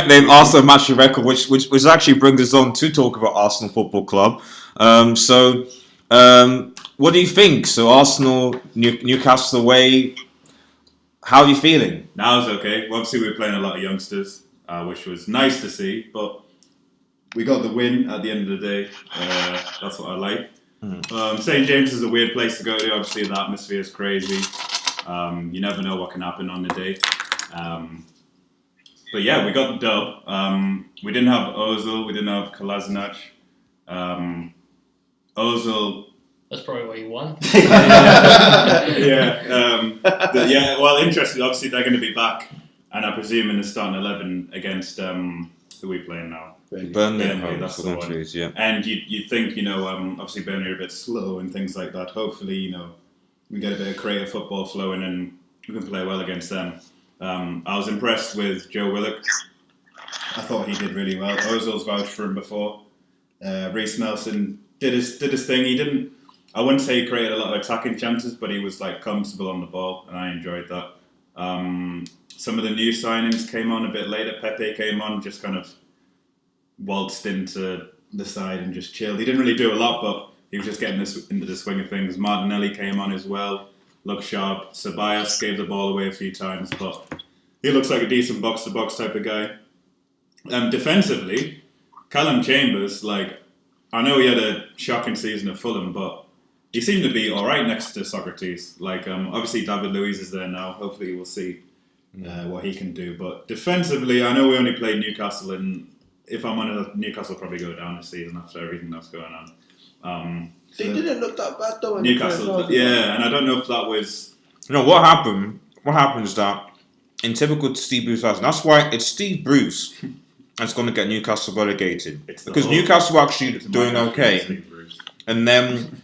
They've also matched the record, which actually brings us on to talk about Arsenal Football Club. What do you think? So Arsenal, Newcastle away. How are you feeling? Now it's okay. Obviously, we were playing a lot of youngsters, which was nice to see, but we got the win at the end of the day. That's what I like. St. James is a weird place to go to. Obviously, the atmosphere is crazy. You never know what can happen on the day. But yeah, we got the dub. We didn't have Ozil. We didn't have Kolasinac. Ozil... That's probably why you won. Well, interesting. Obviously, they're going to be back, and I presume in the starting 11 against who are we playing now? Burnley, that's the one. Yeah. And you think, obviously Burnley are a bit slow and things like that. Hopefully, we get a bit of creative football flowing and we can play well against them. I was impressed with Joe Willock. I thought he did really well. Ozil's vouched for him before. Reece Nelson did his thing. He didn't. I wouldn't say he created a lot of attacking chances, but he was comfortable on the ball, and I enjoyed that. Some of the new signings came on a bit later. Pepe came on, just kind of waltzed into the side and just chilled. He didn't really do a lot, but he was just getting into the swing of things. Martinelli came on as well, looked sharp. Ceballos gave the ball away a few times, but he looks like a decent box-to-box type of guy. Defensively, Callum Chambers, I know he had a shocking season at Fulham, but he seemed to be all right next to Socrates. Obviously David Luiz is there now. Hopefully we'll see what he can do. But defensively, I know we only played Newcastle, and if I'm honest, Newcastle will probably go down this season after everything that's going on. They didn't look that bad though. Newcastle, and I don't know if that was... What happened? What happened is that in typical Steve Bruce fashion, that's why it's Steve Bruce that's going to get Newcastle relegated. Because Newcastle were actually doing okay. And then...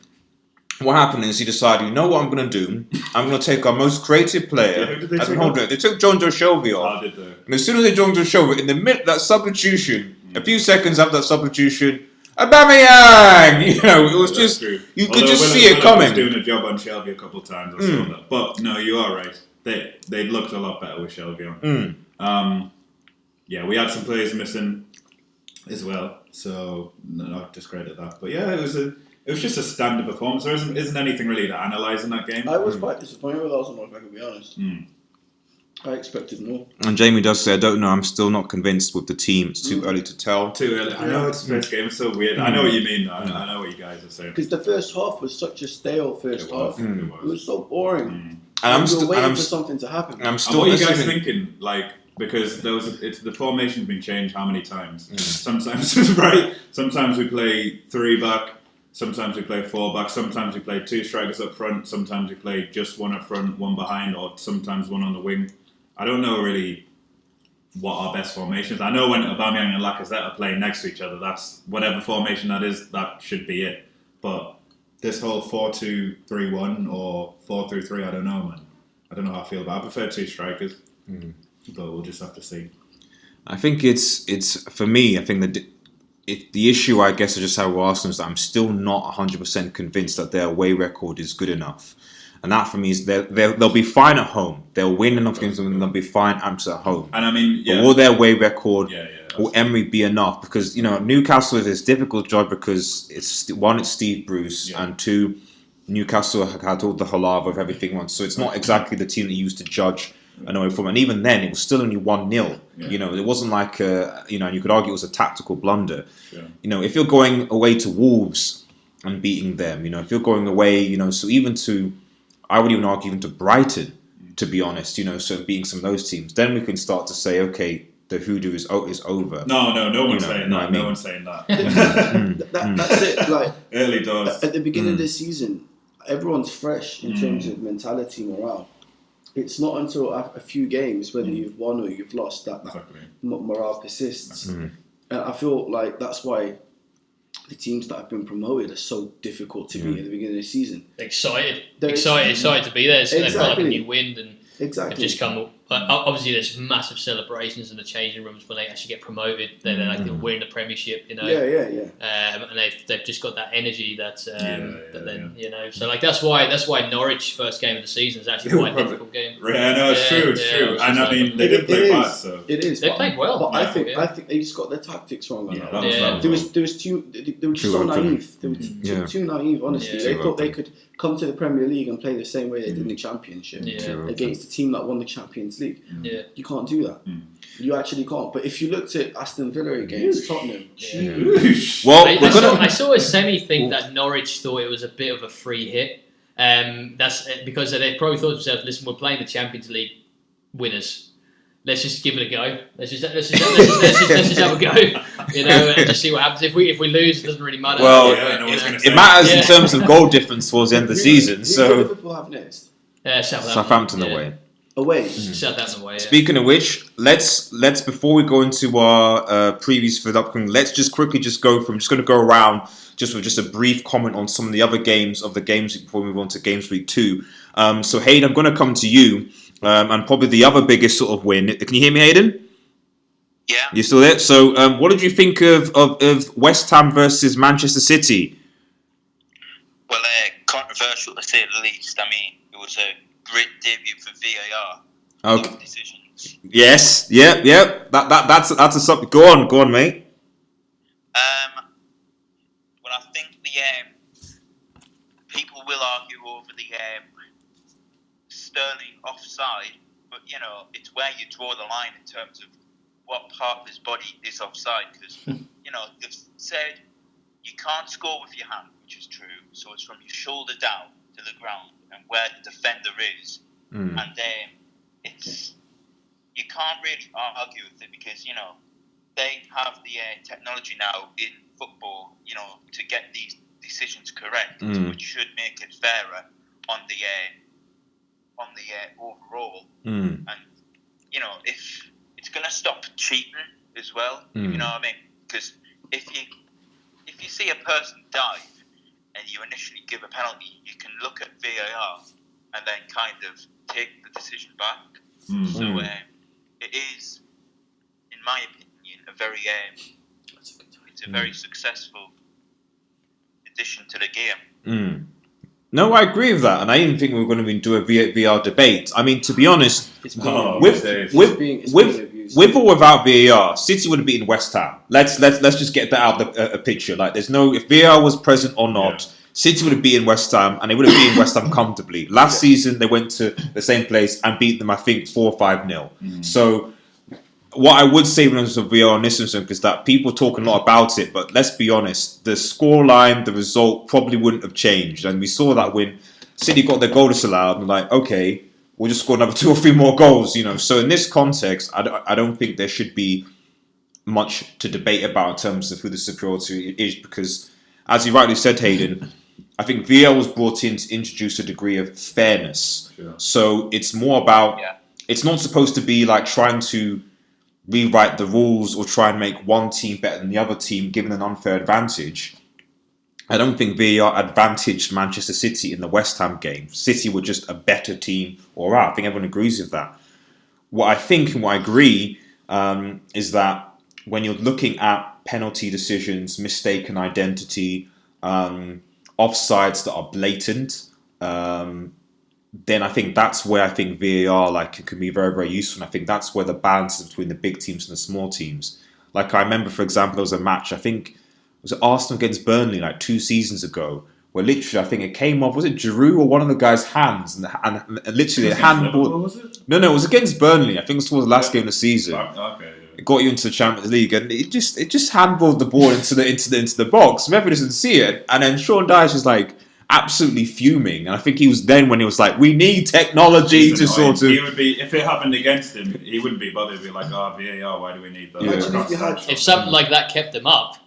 what happened is he decided, you know what I'm going to do? I'm going to take our most creative player. Who did they They took John Joe Shelby off. And as soon as they John Joe Shelby, in the middle of that substitution, a few seconds after that substitution, Aubameyang! It was just... You could just see it coming. Was doing a job on Shelby a couple of times. I saw that. But no, you are right. They looked a lot better with Shelby on. We had some players missing as well. So, not discredit that. But yeah, it was just a standard performance. There isn't anything really to analyse in that game. I was quite disappointed with Arsenal, if I can be honest. I expected more. And Jamie does say, I don't know, I'm still not convinced with the team. It's too early to tell. Too early. I know it's the first game. It's so weird. I know what you mean. I know what you guys are saying. Because the first half was such a stale first half. It was so boring. And I'm waiting still for something to happen. And I'm And still what are you guys listening. thinking? because the formation's been changed how many times? Sometimes right. Sometimes we play 3 back. Sometimes we play 4 back. Sometimes we play 2 strikers up front. Sometimes we play just 1 up front, 1 behind, or sometimes 1 on the wing. I don't know really what our best formations. I know when Aubameyang and Lacazette are playing next to each other, that's whatever formation that is. That should be it. But this whole 4-2-3-1 or 4-3-3, I don't know, man. I don't know how I feel about it. I prefer 2 strikers, but we'll just have to see. I think it's for me. I think the issue, I guess, is just how Arsenal is that I'm still not 100% convinced that their away record is good enough, and that for me is they'll be fine at home. They'll win enough games and they'll be fine at home. And I mean, but will their away record? Will Will Emery be enough? Because Newcastle is a difficult job because it's Steve Bruce, and 2, Newcastle had all the halava of everything once, so it's not exactly the team that you used to judge an away from. And even then, it was still only 1-0. It wasn't like you could argue it was a tactical blunder. If you're going away to Wolves and beating them, if you're going away, so even to, I would even argue even to Brighton, to be honest, so beating some of those teams, then we can start to say, okay, the hoodoo is over. No one's saying that. No one's saying that. That's it. Like early doors. At the beginning of this season, everyone's fresh in terms of mentality, morale. It's not until a few games, whether you've won or you've lost, that morale persists. And I feel like that's why the teams that have been promoted are so difficult to beat at the beginning of the season. Excited to be there. So they've got like a new wind and they've just come up. Obviously, there's massive celebrations in the changing rooms when they actually get promoted. They're like they're winning the Premiership, Yeah. And they've just got that energy that So like that's why Norwich first game of the season is actually quite a difficult game. Yeah, no, it's true. And I mean, they didn't play bad, so it is. They played well. But I think they just got their tactics wrong on that. That They were so naive. They were too naive. Honestly, they thought they could come to the Premier League and play the same way they did in the Championship against the team that won the Champions League. You can't do that. You actually can't. But if you looked at Aston Villa against Tottenham, Well, I saw a semi think that Norwich thought it was a bit of a free hit. That's because they probably thought to themselves, "Listen, we're playing the Champions League winners. Let's just give it a go. Let's just have a go, and just see what happens. If we lose, it doesn't really matter." Well, it matters in terms of goal difference towards the end of the season. Who So do Liverpool have next? Southampton away. Away. Southampton away. Speaking of which, let's before we go into our previews for the upcoming, let's just quickly going to go around just with a brief comment on some of the other games of the games before we move on to Games Week 2. So Hayden, I'm going to come to you, and probably the other biggest sort of win. Can you hear me, Hayden? Yeah. You still there? So what did you think of West Ham versus Manchester City? Well, controversial to say the least. I mean, it was a great debut for VAR. Okay. Decisions. Yes. Yep. That's a something. Go on, mate. Well, I think people will argue over the Sterling offside, but it's where you draw the line in terms of what part of his body is offside. Because they've said you can't score with your hand, which is true. So it's from your shoulder down to the ground and where the defender is, and it's you can't really argue with it because they have the technology now in football, to get these decisions correct, which should make it fairer on the overall, and if it's going to stop cheating as well, you know what I mean? Because if you see a person dive and you initially give a penalty, you can look at VAR and then kind of take the decision back. So it is, in my opinion, a very very successful addition to the game. No, I agree with that, and I didn't think we were going to do a VR debate. I mean, to be honest, with or without VAR, City would have beaten West Ham. Let's just get that out of the picture. Like, there's no if VAR was present or not. Yeah. City would have beaten West Ham, and they would have beaten West Ham comfortably. Last season, they went to the same place and beat them, I think, 4-5-0. So, what I would say when it comes to VAR on this instance is that people talk a lot about it, but let's be honest, the scoreline, the result probably wouldn't have changed. And we saw that when City got their goal disallowed, and like, okay, we'll just score another 2 or 3 more goals, you know. So in this context, I don't think there should be much to debate about in terms of who the superiority is, because, as you rightly said, Hayden, I think VAR was brought in to introduce a degree of fairness. Sure. So it's more about, it's not supposed to be like trying to rewrite the rules or try and make one team better than the other team, given an unfair advantage. I don't think VAR advantaged Manchester City in the West Ham game. City were just a better team, or I think everyone agrees with that. What I think and what I agree is that when you're looking at penalty decisions, mistaken identity, offsides that are blatant, then I think that's where I think VAR can be very, very useful. And I think that's where the balance is between the big teams and the small teams. Like I remember, for example, there was a match, I think, was it Arsenal against Burnley like 2 seasons ago, where literally I think it came off, was it Giroud or one of the guys' hands, and literally a handball. Was it? No, it was against Burnley. I think it was towards the last game of the season. Okay. It got you into the Champions League, and it just handballed the ball into the box. Referee doesn't see it, and then Sean Dyche is like absolutely fuming. And I think he was then when he was like, "We need technology to sort of." He would be, if it happened against him, he wouldn't be bothered. He'd be like, VAR, why do we need that? If something like that kept him up.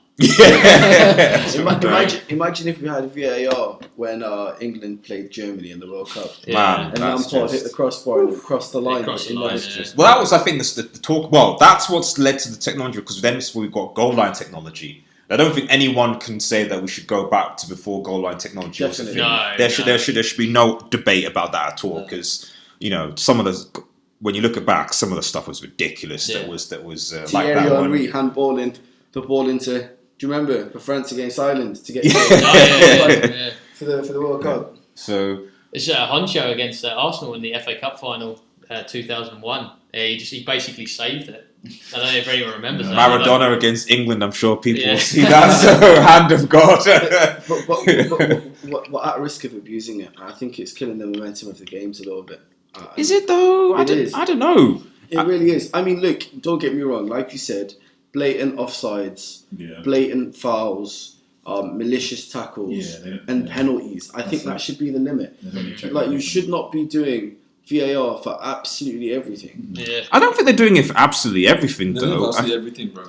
Imagine if we had VAR when England played Germany in the World Cup. Man, and Lampard hit the crossbar and crossed the line. Crossed the line, Well, that was, I think, the talk. Well, that's what's led to the technology, because then we've got goal line technology. I don't think anyone can say that we should go back to before goal line technology. Definitely. There should be no debate about that at all, because you know some of the, when you look back, some of the stuff was ridiculous. Yeah. That was like Thierry that one. Henry handballing the ball into. Do you remember for France against Ireland to get for the World Cup? So it's Honcho against Arsenal in the FA Cup final 2001. He basically saved it. I don't know if anyone remembers that. Maradona against England, I'm sure people will see that. So hand of God. but at risk of abusing it, I think it's killing the momentum of the games a little bit. Is it though? I don't know. It really is. I mean, look, don't get me wrong. Like you said, blatant offsides, blatant fouls, malicious tackles, and penalties. I think that should be the limit. Like, you should not be doing VAR for absolutely everything. Yeah. I don't think they're doing it for absolutely everything, though. Everything, bro.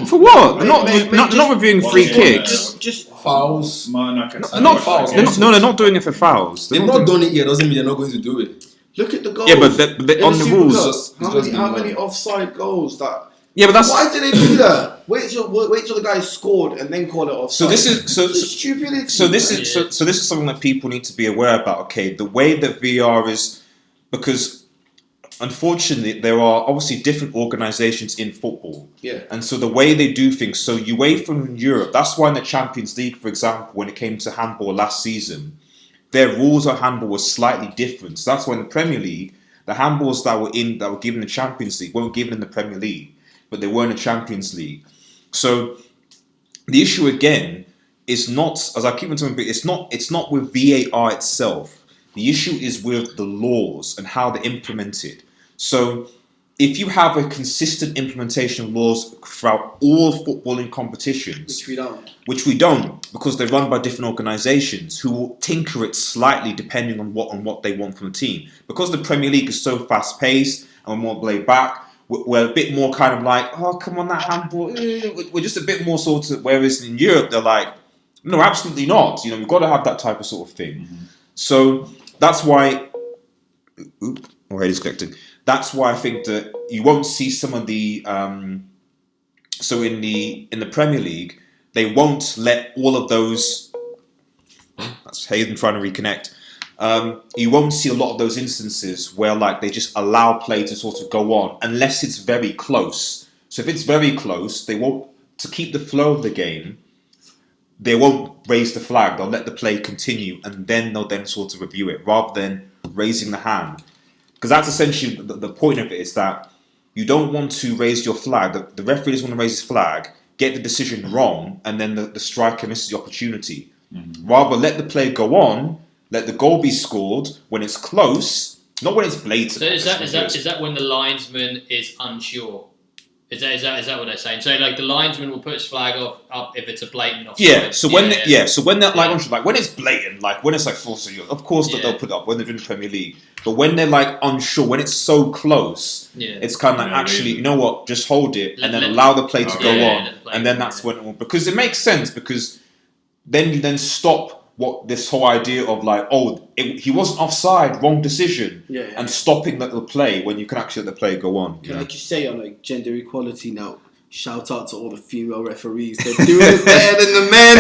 For what? Not reviewing free kicks. Just Fouls. Not fouls. They're not doing it for fouls. They've not done it yet. Doesn't mean they're not going to do it. look at the goals. Yeah, but on the rules. How many offside goals that? Yeah, but that's Why did they do that? Wait till the guy scored and then call it offside. so. This is It's stupidity. So this is something that people need to be aware about. Okay, the way that VR is, because unfortunately there are obviously different organisations in football. Yeah. And so the way they do things, so UEFA and Europe, that's why in the Champions League, for example, when it came to handball last season, their rules on handball were slightly different. So that's why in the Premier League, the handballs that were given in the Champions League weren't given in the Premier League, but they were in the Champions League. So the issue again is not, as I keep on saying, it's not with VAR itself. The issue is with the laws and how they're implemented. So if you have a consistent implementation of laws throughout all footballing competitions, which we don't, because they're run by different organisations who will tinker it slightly depending on what they want from the team. Because the Premier League is so fast paced and we're more laid back, we're a bit more kind of like, oh, come on, that handball. We're just a bit more sort of, whereas in Europe they're like, no, absolutely not. You know, we've got to have that type of sort of thing. Mm-hmm. So that's why. Already disconnected. That's why I think that you won't see some of the. So in the Premier League, they won't let all of those. That's Hayden trying to reconnect. You won't see a lot of those instances where like they just allow play to sort of go on unless it's very close. So if it's very close, they won't, to keep the flow of the game, they won't raise the flag. They'll let the play continue and then they'll then sort of review it rather than raising the hand. Because that's essentially the point of it, is that you don't want to raise your flag. The referee doesn't want to raise his flag, get the decision wrong, and then the striker misses the opportunity. Mm-hmm. Rather let the play go on, let the goal be scored when it's close, not when it's blatant. So is that when the linesman is unsure? Is that what they're saying? So like the linesman will put his flag up if it's a blatant offside. Yeah. So when they're like when it's blatant, like when it's like false, of course that they'll put it up when they're in the Premier League. But when they're like unsure, when it's so close, it's kind of like actually, you know what? Just hold it and then allow the play to go on, and then that's when it will, because it makes sense, because then you then stop what this whole idea of like, he wasn't offside, wrong decision, and stopping the play when you can actually let the play go on. Can I just say on like gender equality now? Shout out to all the female referees. They're doing it better than the men.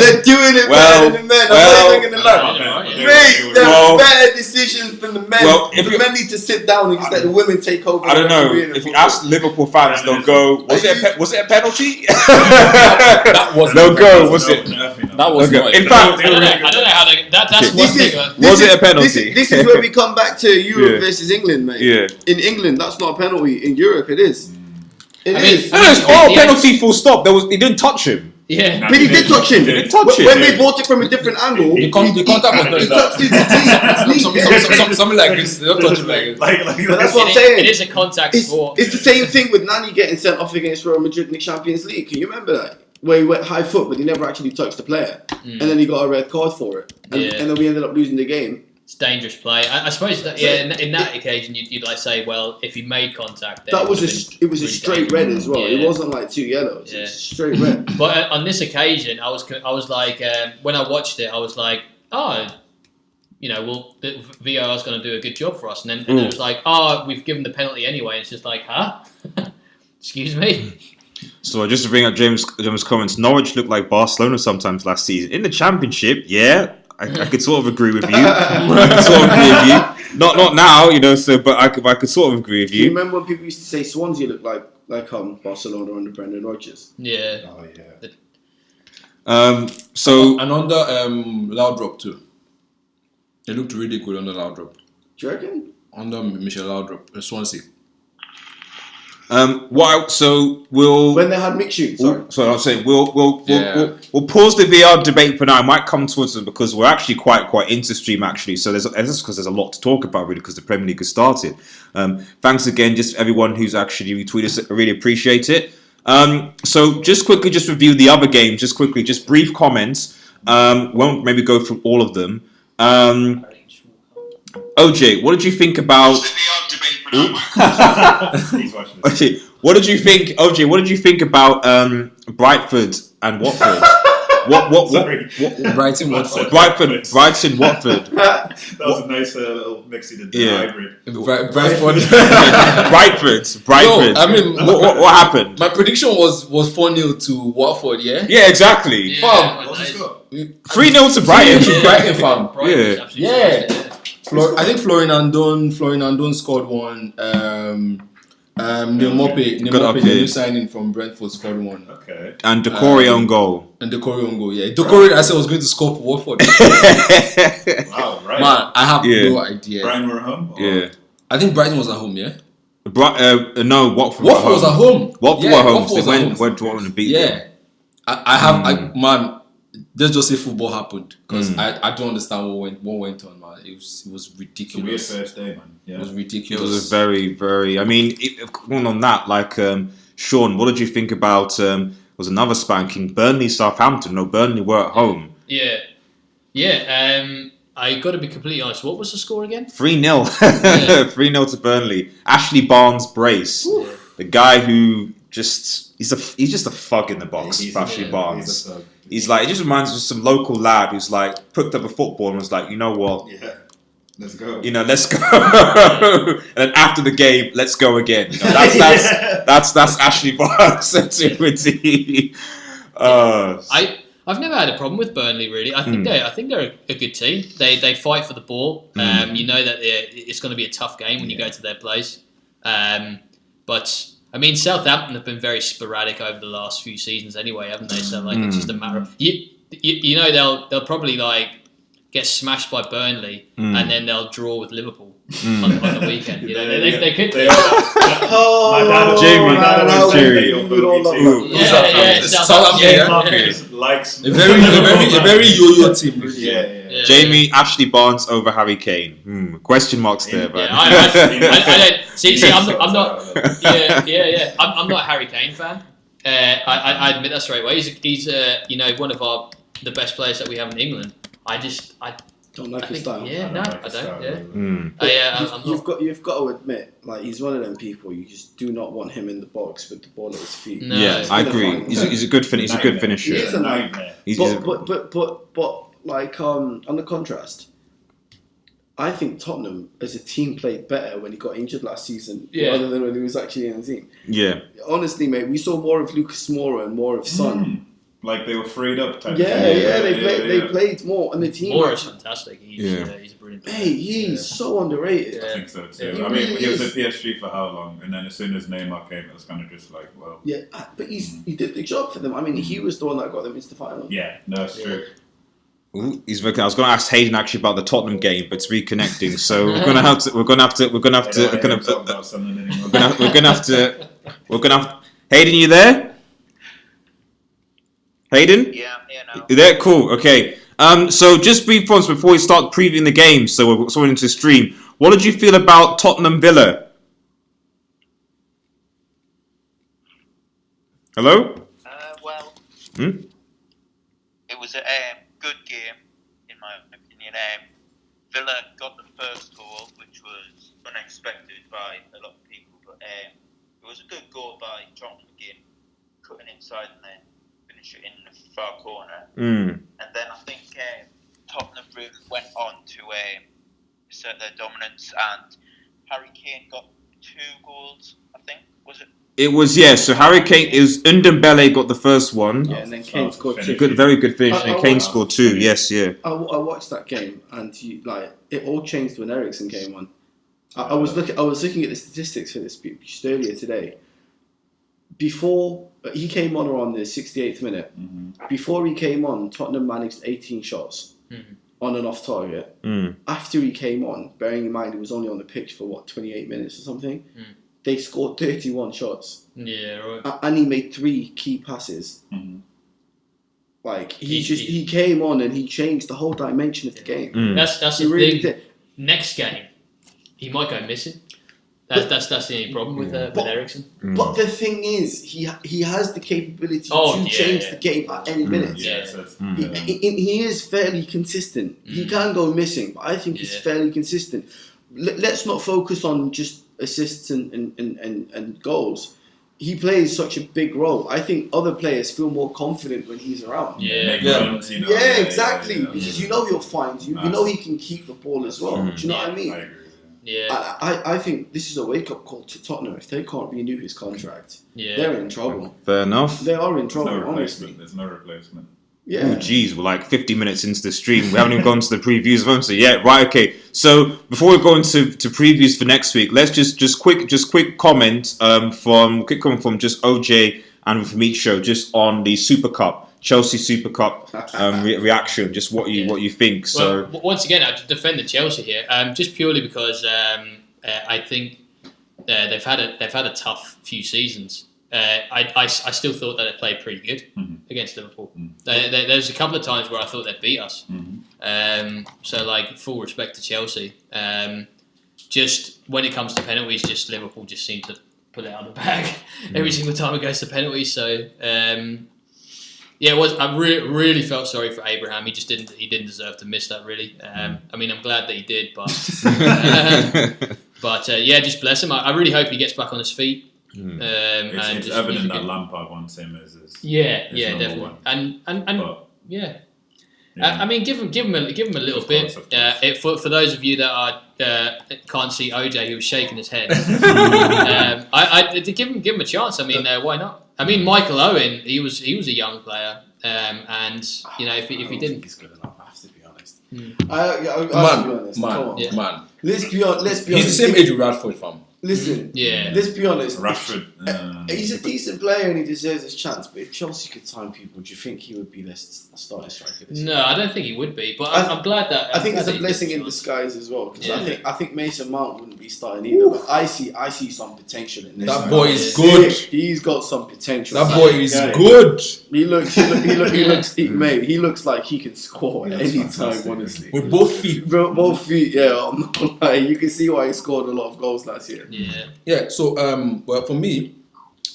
They're doing it better than the men. I'm not going to lie. Mate, they're better decisions than the men. The men need to sit down and just let the women take over. I don't know. If you ask Liverpool fans, they'll go, was it a penalty? That was they'll go, was it? That was not. In fact, I don't know how that's one thing. Was it a penalty? This is where we come back to Europe versus England, mate. Yeah. In England, that's not a penalty. In Europe, it is. It is. No, it's all penalty, full stop. He didn't touch him. Yeah. But he did touch him. When they brought it from a different angle, The contact was not he that. touched his knee. Something like this. They don't touch him like That's what I'm saying. It is a contact sport. It's the same thing with Nani getting sent off against Real Madrid in the Champions League. Can you remember that? Where he went high foot, but he never actually touched the player. And then he got a red card for it. And then we ended up losing the game. It's dangerous play. I suppose that in that occasion you'd like say, well, if he made contact, then That was it a straight red as well. It wasn't like two yellows. It was straight red. But on this occasion, I was like, when I watched it, I was like, the VAR is going to do a good job for us, and then it was like, we've given the penalty anyway. And it's just like, huh? Excuse me. So just to bring up James' comments, Norwich looked like Barcelona sometimes last season in the Championship. Yeah. I could sort of agree with you. Not now, but I could sort of agree with Do you you. remember when people used to say Swansea looked like Barcelona under Brendan Rodgers? Yeah. Oh yeah. So and under Laudrup too. It looked really good under Laudrup. Do you reckon? Under Michel Laudrup, Swansea. When they had mixed shoot, sorry. So I'm saying we'll pause the VR debate for now. I might come towards it because we're actually quite into stream actually. So that's because there's a lot to talk about really because the Premier League has started. Thanks again, just everyone who's actually retweeted us. I really appreciate it. So just quickly, just review the other games. Just brief comments. Won't maybe go through all of them. OJ, what did you think about? Okay, what did you think, OJ? What did you think about Brightford and Watford? What? Brighton, Watford. Brighton, Watford. That was a nice little mix he did. Hybrid. Brightford. No, I mean, what happened? My prediction was 4-0 to Watford. Yeah. Yeah, exactly. Yeah, What's the score? 3-0 to Brighton. To Brighton, fam. Brighton was Yeah. absolutely smashing it. I think Florian Andon scored one. Neil Mope, the new signing from Brentford, scored one. Okay. And Decore on goal. And Decore on goal, yeah. Decore, I said, was going to score for Watford. Wow, right. Man, I have no idea. Brian were at home? Or? Yeah. I think Brighton was at home, yeah? No, Watford was at home. Watford were home. They went to Watford and beat them. Man, let's just say football happened because I don't understand what went on, man. It was ridiculous. It's a weird first day, man. Yeah. It was ridiculous. It was a very, very. I mean, going on that, like Sean, what did you think about? Was another spanking Burnley, Southampton? No, Burnley were at home. Yeah. I got to be completely honest. What was the score again? 3-0. 3-0 to Burnley. Ashley Barnes brace, the guy who he's just a thug in the box. Ashley Barnes. He's like, it just reminds me of some local lad who's like picked up a football and was like, you know what? Yeah, let's go. Let's go. And then after the game, let's go again. That's Ashley Barnes sensitivity. I've never had a problem with Burnley really. I think they're a good team. They fight for the ball. You know that it's going to be a tough game when you go to their place. But I mean, Southampton have been very sporadic over the last few seasons anyway, haven't they? So like, it's just a matter of you know they'll probably like get smashed by Burnley and then they'll draw with Liverpool on the weekend. You know, they could. My dad Jamie. Southampton. likes A very yo-yo team, really. Yeah. Jamie, Ashley Barnes over Harry Kane. Question marks there, Yeah, man. I don't see. I'm not. Yeah. I'm not a Harry Kane fan. I admit that straight away. He's one of the best players that we have in England. I don't like his style. Yeah, no, I don't. Mm. You've got to admit, like, he's one of them people. You just do not want him in the box with the ball at his feet. No. Yeah, I agree. He's a good finisher. He's a good finisher. He is a nightmare. But like on the contrast, I think Tottenham as a team played better when he got injured last season rather than when he was actually in the team. Yeah. Honestly, mate, we saw more of Lucas Moura and more of Son. Like they were freed up. They played more, and the team. Moura's fantastic. He's a brilliant player. Hey, he's so underrated. I think so too. Yeah. I mean, he was He at PSG for how long? And then as soon as Neymar came, it was kind of just like, well. Yeah, but he did the job for them. I mean, he was the one that got them into the final. Yeah, no, it's true. Ooh, I was going to ask Hayden actually about the Tottenham game, but it's reconnecting. So we're going to have to. Hayden, you there? Hayden? Yeah, no. You there? Cool. Okay. So just brief ones before we start previewing the game. So we're going into stream. What did you feel about Tottenham Villa? Hello? Well, Hmm? it was a good game, in my opinion. Villa got the first goal, which was unexpected by a lot of people, but it was a good goal by John McGinn, cutting inside and then finish it in the far corner. Mm. And then I think Tottenham really went on to assert their dominance, and Harry Kane got 2 goals, I think, was it? It was, so Harry Kane, it was Ndombele got the first one. Yeah, and then Kane scored 2. Very good finish. And Kane scored 2, yes, yeah. I watched that game, and it all changed when Eriksen came on. I was looking at the statistics for this just earlier today. Before he came on the 68th minute, before he came on, Tottenham managed 18 shots on and off target. After he came on, bearing in mind he was only on the pitch for 28 minutes or something, they scored 31 shots. Yeah, right. And he made 3 key passes. Like he came on and he changed the whole dimension of the game. That's the really thing. did. Next game, he might go missing. That's the only problem with Eriksen. But the thing is, he has the capability to change the game at any minute. He is fairly consistent. He can go missing, but I think he's fairly consistent. Let's not focus on just assists and goals. He plays such a big role. I think other players feel more confident when he's around. Exactly. Because you know he'll find you. You know he can keep the ball as well. Do you know what I mean? I agree. Yeah. I think this is a wake-up call to Tottenham. If they can't renew his contract, they're in trouble. Fair enough. They are in trouble, honestly. There's no replacement. Yeah. Oh, geez, we're like 50 minutes into the stream. We haven't even gone to the previews of them. So yeah, right, okay. So before we go into previews for next week, let's just quick comment from just OJ and from each show just on the Super Cup, Chelsea Super Cup reaction. Just what you think. So once again, I defend the Chelsea here, just purely because I think they've had a tough few seasons. I still thought that they played pretty good against Liverpool. There's a couple of times where I thought they'd beat us. So, like, full respect to Chelsea. Just when it comes to penalties, just Liverpool just seem to pull it out of the bag every single time it goes to penalties. So, it was. I really felt sorry for Abraham. He didn't deserve to miss that. Really. I mean, I'm glad that he did, but just bless him. I really hope he gets back on his feet. It's evident that Lampard wants him as his definitely, one. and I mean, give him a little bit. For those of you that can't see OJ, who was shaking his head, I give him a chance. I mean, why not? I mean, Michael Owen, he was a young player, and if he didn't, think he's good enough. I have to be honest. I have to be honest. Man. Man. Let's be honest. He's the same age with Radford, fam. Listen, Yeah. let's be honest. Rashford. He's a decent player and he deserves his chance. But if Chelsea could sign people, do you think he would be their starting striker this year? No, I don't think he would be. But I'm glad that. I think it's a blessing in disguise as well. Because I think Mason Mount wouldn't be starting either. But I see some potential in this. That boy is Yeah. good. He's got some potential. That boy is Yeah. good. He looks, mate. He looks like he can score at any time. Honestly, With both feet. both feet. Yeah, I'm not gonna lie. You can see why he scored a lot of goals last year. Yeah. Yeah. So well, for me,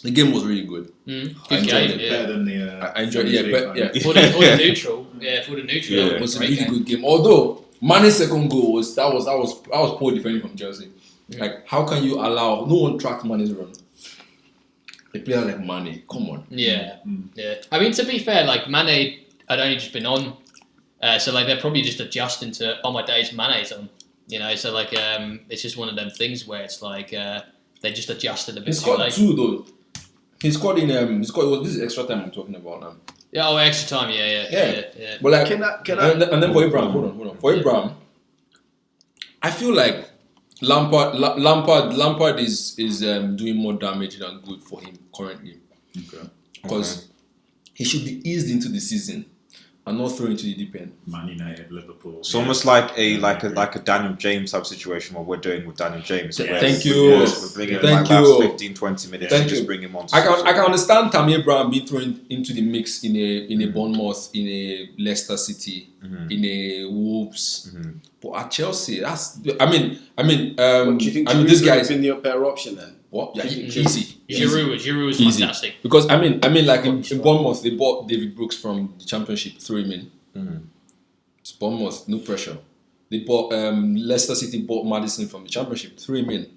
the game was really good. Good I enjoyed game. it. Yeah. Better than the. I enjoyed it. Yeah, but yeah. For the neutral. Yeah, for the neutral. Yeah. It was a Great really game. good game. Although Mane's second goal was poor defending from Chelsea. Like, how can you allow no one tracked Mane's run? A player like Mane, come on. Yeah. Yeah. I mean, to be fair, like Mane had only just been on, so like they're probably just adjusting to my days Mane's on. You know, so like it's just one of them things where it's like they just adjusted a He bit too scored late. 2 though. He scored in this is extra time I'm talking about now. Yeah, extra time. Yeah. But like, Can I? and then for Abraham, hold on. For Abraham, I feel like Lampard is doing more damage than good for him currently. Okay. Because he should be eased into the season and not thrown into the deep end. Man United, Liverpool. It's almost like a Daniel James type situation, what we're doing with Daniel James. Yes. where Thank we're you. bringing him Thank like you. last 15, 20 minutes Thank and just you. bring him on. To I can understand Tammy Abraham being thrown into the mix in a Bournemouth, in a Leicester City, in a Wolves, but at Chelsea, that's What do you think? this Giroud guy has is been the better option then? what? Yeah, Do you think easy. Giroud was Easy. fantastic. Because I mean, like in Bournemouth, they bought David Brooks from the Championship, 3 million. It's Bournemouth, no pressure. They bought Leicester City bought Maddison from the Championship, 3 million.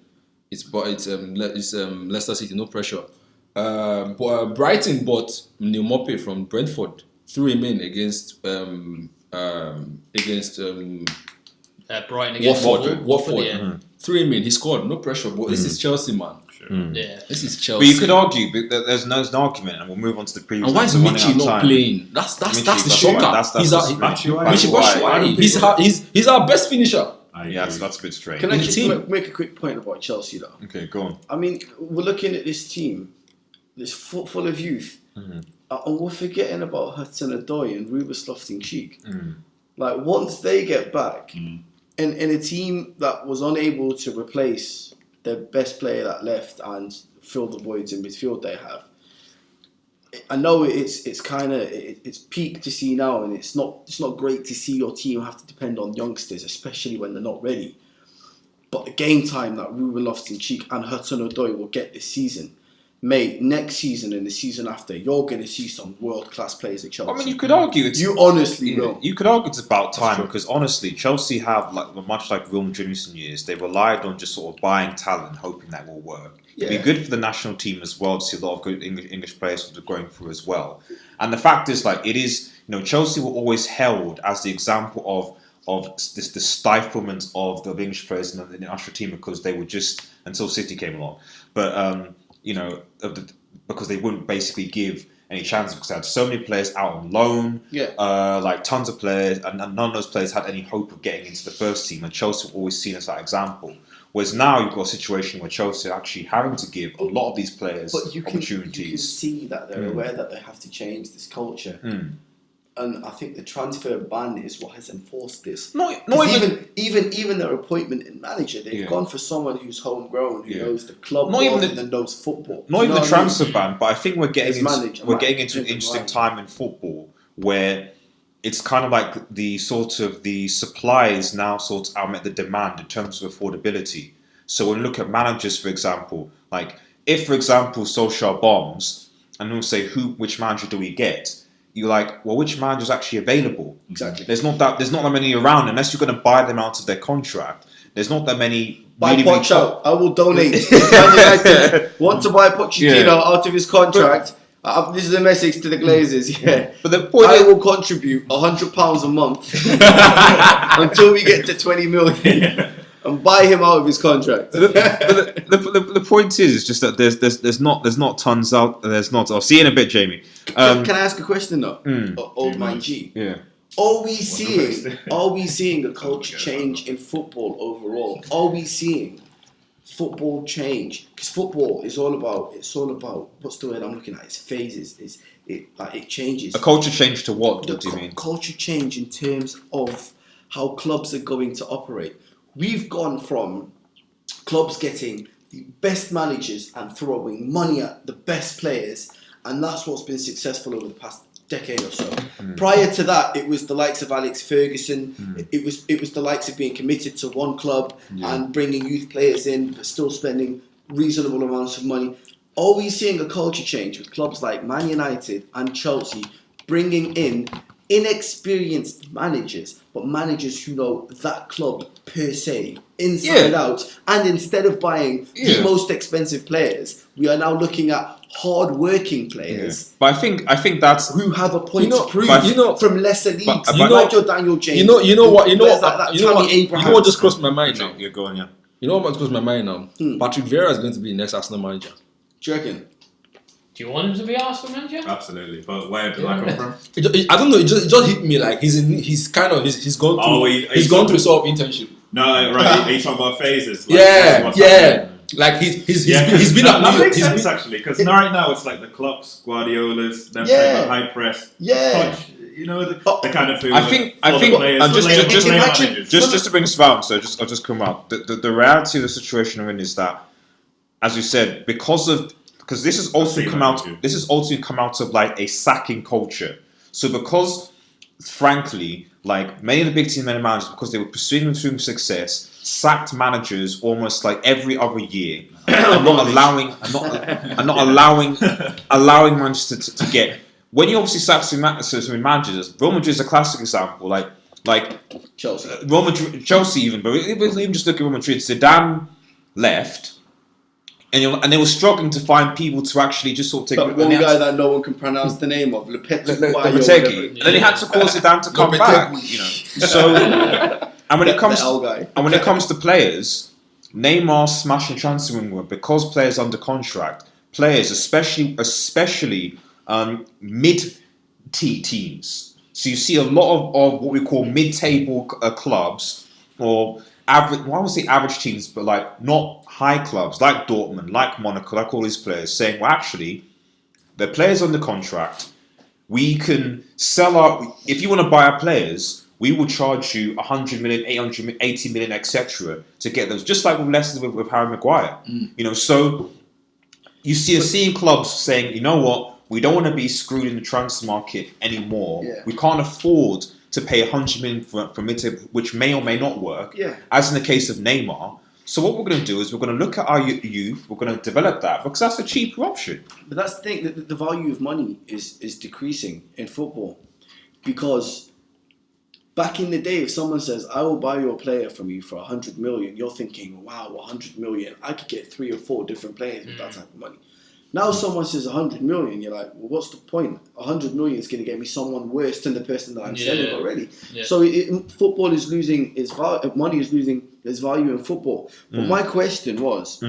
It's Leicester City, no pressure. Brighton bought Neil Maupay from Brentford, 3 million against Brighton against Watford. Yeah. 3 million. He scored, no pressure. But this is Chelsea, man. Yeah. This is But Chelsea. you could argue, but there's no argument, and we'll move on to the previous. And why is Michi not playing? That's the shocker. He's Michi Batshuayi. He's our best finisher. Yeah, that's a bit strange. Can I In the just team. make a quick point about Chelsea though? Okay, go on. I mean, we're looking at this team, this full of youth, and we're forgetting about Hudson-Odoi and Ruben Loftus-Cheek. Like once they get back, in a team that was unable to replace their best player that left and fill the voids in midfield they have, I know it's peak to see now, and it's not great to see your team have to depend on youngsters, especially when they're not ready. But the game time that Ruben Loftus-Cheek and Hudson-Odoi will get this season, mate, next season and the season after, you're going to see some world-class players at Chelsea. I mean, you could argue it's... You honestly will. You could argue it's about time because honestly, Chelsea have, much like Wilm Juniorson years, they relied on just sort of buying talent, hoping that will work. It'd be good for the national team as well to see a lot of good English players sort of going through as well. And the fact is, Chelsea were always held as the example of the stiflement of the English players in the national team because they were just, until City came along. But, because they wouldn't basically give any chances because they had so many players out on loan, tons of players, and none of those players had any hope of getting into the first team. And Chelsea were always seen as that example. Whereas now you've got a situation where Chelsea are actually having to give a lot of these players opportunities. You can see that they're aware that they have to change this culture. And I think the transfer ban is what has enforced this. Even their appointment in manager, they've gone for someone who's homegrown, who knows the club more than knows football. Not even the transfer ban, but I think we're getting into an interesting interesting time in football where it's kind of like the supply is now sort of outmet the demand in terms of affordability. So when you look at managers, for example, like if, for example, Solskjaer bombs, and we'll say which manager do we get? You're like, well, which manager is actually available? Exactly. There's not that many around unless you're going to buy them out of their contract. There's not that many. Buy Poch out. I will donate. Want to buy Pochettino out of his contract? This is a message to the Glazers. Yeah, but the point I will contribute £100 a month until we get to 20 million. And buy him out of his contract. the point is just that there's not tons out. There's not. I'll see you in a bit, Jamie. Can I ask a question though? Old man G. Yeah. Are we seeing a culture change in football overall? Are we seeing football change, because football is all about. It's all about what's the word I'm looking at? It's phases. It changes. A culture change to what? The What do you mean? culture change in terms of how clubs are going to operate. We've gone from clubs getting the best managers and throwing money at the best players, and that's what's been successful over the past decade or so. Prior to that, it was the likes of Alex Ferguson. It was the likes of being committed to one club and bringing youth players in, but still spending reasonable amounts of money. Are we seeing a culture change with clubs like Man United and Chelsea bringing in inexperienced managers, but managers who know that club per se, inside out, and instead of buying the most expensive players, we are now looking at hard-working players. But I think that's who have a point to prove from lesser leagues, like your Daniel James. You know what just just crossed my mind now. You're going, yeah. You know what just crossed my mind now? Patrick Vieira is going to be the next Arsenal manager. Do you reckon? Do you want him to be Arsenal manager? Absolutely, but where did that come from? I don't know. It just hit me like he's gone through sort of internship. No, right. Are you talking about phases? Like, Yeah. Like he's been that makes sense actually, because right now it's like the Klopp's, Guardiola's, them type of high press, punch, you know, the kind of food. I think just to bring this around, so I'll just come up. The reality of the situation we're in is that, as you said, because this has ultimately come out of like a sacking culture. So because, frankly, like many of the big team managers, because they were pursuing success, sacked managers almost like every other year, and not allowing managers to get. When you obviously sack some managers, Real Madrid is a classic example. Like Chelsea, Chelsea even, but even just look at Real Madrid. Zidane left. And they were struggling to find people to actually just sort of take. But one guy that no one can pronounce the name of, Lopetegui. And then he had to call Zidane to come back. You know, so and when it comes to players, Neymar smashing transfer window because players under contract, players especially mid teams. So you see a lot of what we call mid-table clubs or average. Well, I would say average teams, but like not high clubs like Dortmund, like Monaco, like all these players saying, well, actually, the players under contract, we can sell our. If you want to buy our players, we will charge you 100 million, 800 million, 80 million, etc. to get those. Just like with Leicester with Harry Maguire, you know. So you seeing clubs saying, you know what, we don't want to be screwed in the transfer market anymore. Yeah. We can't afford to pay 100 million for mid-table, which may or may not work. Yeah. As in the case of Neymar. So what we're going to do is we're going to look at our youth, we're going to develop that because that's a cheaper option. But that's the thing, the value of money is decreasing in football. Because back in the day, if someone says, I will buy your player from you for 100 million, you're thinking, wow, 100 million, I could get 3 or 4 different players with that type of money. Now someone says 100 million, you're like, well, what's the point? 100 million is going to get me someone worse than the person that I'm selling already. Yeah. So football is losing its value, money is losing its value in football. But my question was,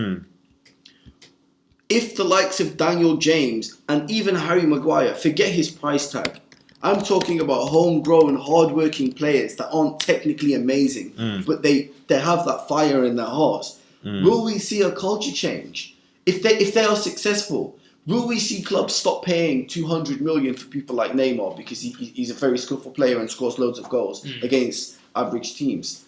if the likes of Daniel James and even Harry Maguire, forget his price tag, I'm talking about homegrown, hardworking players that aren't technically amazing, but they have that fire in their hearts. Will we see a culture change? If they are successful, will we see clubs stop paying 200 million for people like Neymar because he's a very skillful player and scores loads of goals against average teams?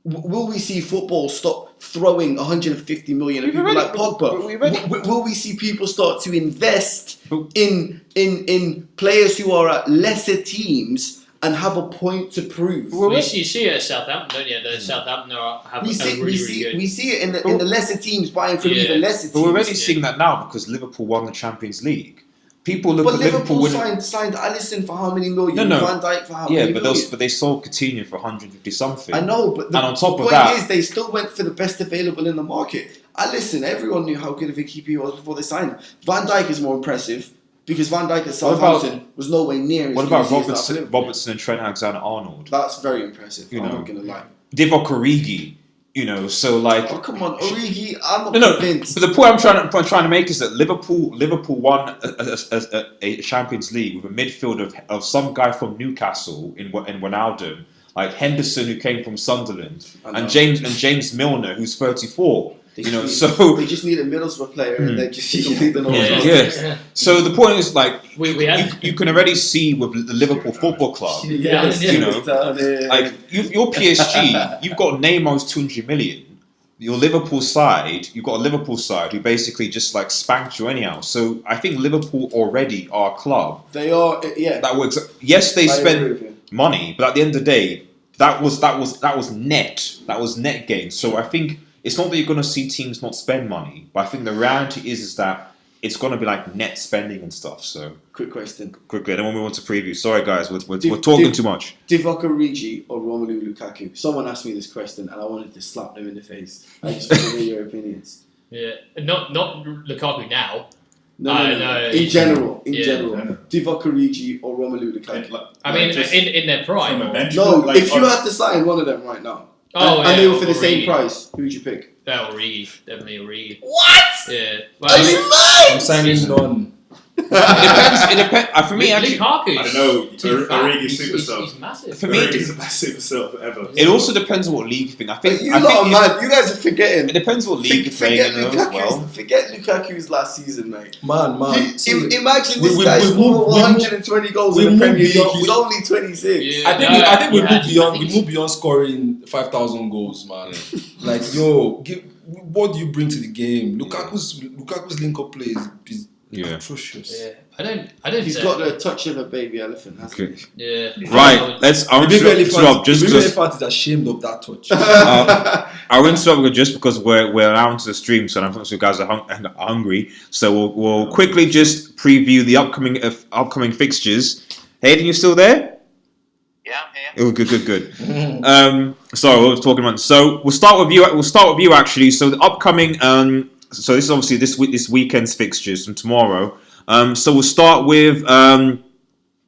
Will we see football stop throwing 150 million at people like Pogba? Will we see people start to invest in players who are at lesser teams and have a point to prove? Well, you see it at Southampton, don't you? The Southampton have we see it in the lesser teams buying from even lesser teams. But we're already seeing that now because Liverpool won the Champions League. People look at Liverpool signed Alisson for how many million? No. Van Dijk for how many million? But they sold Coutinho for 150 something. I know, but the point is they still went for the best available in the market. Alisson, everyone knew how good of a keeper he was before they signed him. Van Dijk is more impressive because Van Dijk at Southampton was nowhere near as good as he is Robertson and Trent Alexander-Arnold? That's very impressive. I'm not going to lie. Divock Origi. You know, so like. Oh come on, Origi! I'm not convinced. But the point I'm trying to make is that Liverpool won a Champions League with a midfield of some guy from Newcastle in Wijnaldum, like Henderson who came from Sunderland, and James Milner who's 34. You know, so they just need a Middlesbrough player, and they just need the yeah. So the point is, like, we had you can already see with the Liverpool Football Club, Yes, you know, yeah. like your PSG, you've got Neymar's 200 million. Your Liverpool side, you've got a Liverpool side who basically just like spanked you anyhow. So I think Liverpool already are a club. They are, yeah. That works. Yes, they I agree with spend you. money, but at the end of the day, that was net. That was net gain. So I think it's not that you're going to see teams not spend money, but I think the reality is that it's going to be like net spending and stuff. So Quick question: quickly, and then when we want to preview. Sorry guys, we're talking too much. Divock Origi or Romelu Lukaku? Someone asked me this question, and I wanted to slap them in the face. I just want to hear your opinions. Yeah, not Lukaku now. No. In general, Divock Origi or Romelu Lukaku. I mean, in their prime. From a bench, No, like, if you had to sign one of them right now, and they were for the same price, who would you pick? Origi, definitely Origi. What? Yeah. Are you I'm mad? signing none. It depends. For me, actually, Lukaku. I don't know. Too fat. Origi's super sub. He's massive. For me, Origi's the best super sub ever. it also depends on what league you think. I think. You I lot are think mad. You guys are forgetting. it depends what league you're playing in as well. Forget Lukaku's last season, mate. Man. Imagine this we guy scored move- 120 goals we in the Premier move League. beyond- He's only 26. Yeah. I think we Yeah. move beyond scoring 5,000 goals, man. Like, what do you bring to the game? Lukaku's link-up play is atrocious. Yeah. I don't. He's got the touch of a baby elephant, hasn't he? Yeah. Right, I want to interrupt just the because elephant is ashamed of that touch. I will interrupt just because we're out to the stream, so I think you guys are hungry. So we'll quickly just preview the upcoming fixtures. Hayden, you still there? Yeah, I'm here. Oh, good. Sorry, what was talking about? So we'll start with you. We'll start with you actually. So the upcoming. So this is obviously this weekend's fixtures from tomorrow. So we'll start with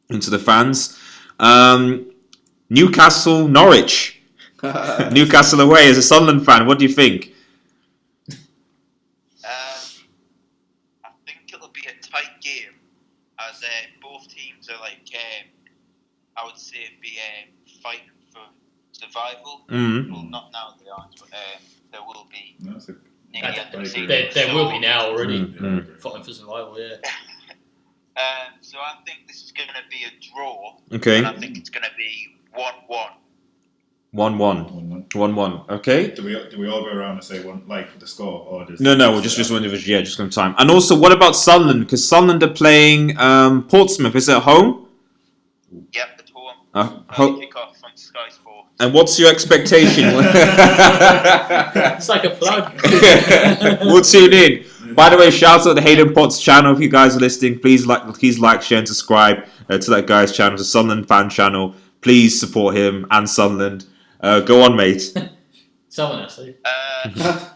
into the fans. Newcastle, Norwich. Newcastle away. As a Sunderland fan, what do you think? I think it'll be a tight game, as both teams are like, I would say, fighting for survival. Mm-hmm. Well, not now they aren't, but there will be. That's a There will be now already Mm-hmm. fighting for survival. Yeah. So I think this is going to be a draw. Okay. And I think it's going to be 1-1. 1-1. 1-1. Okay. Do we all go around and say one, like the score, or does No, we'll just one individual. Yeah, just going time. And also, what about Sunderland? Because Sunderland are playing Portsmouth. Is it at home? Yep, at home. Kick off on Sky Sports. And what's your expectation? It's like a plug. We'll tune in. By the way, shout out to the Hayden Potts channel. If you guys are listening, please like, share, and subscribe to that guy's channel. It's a Sunderland fan channel. Please support him and Sunderland. Go on, mate. Someone else. I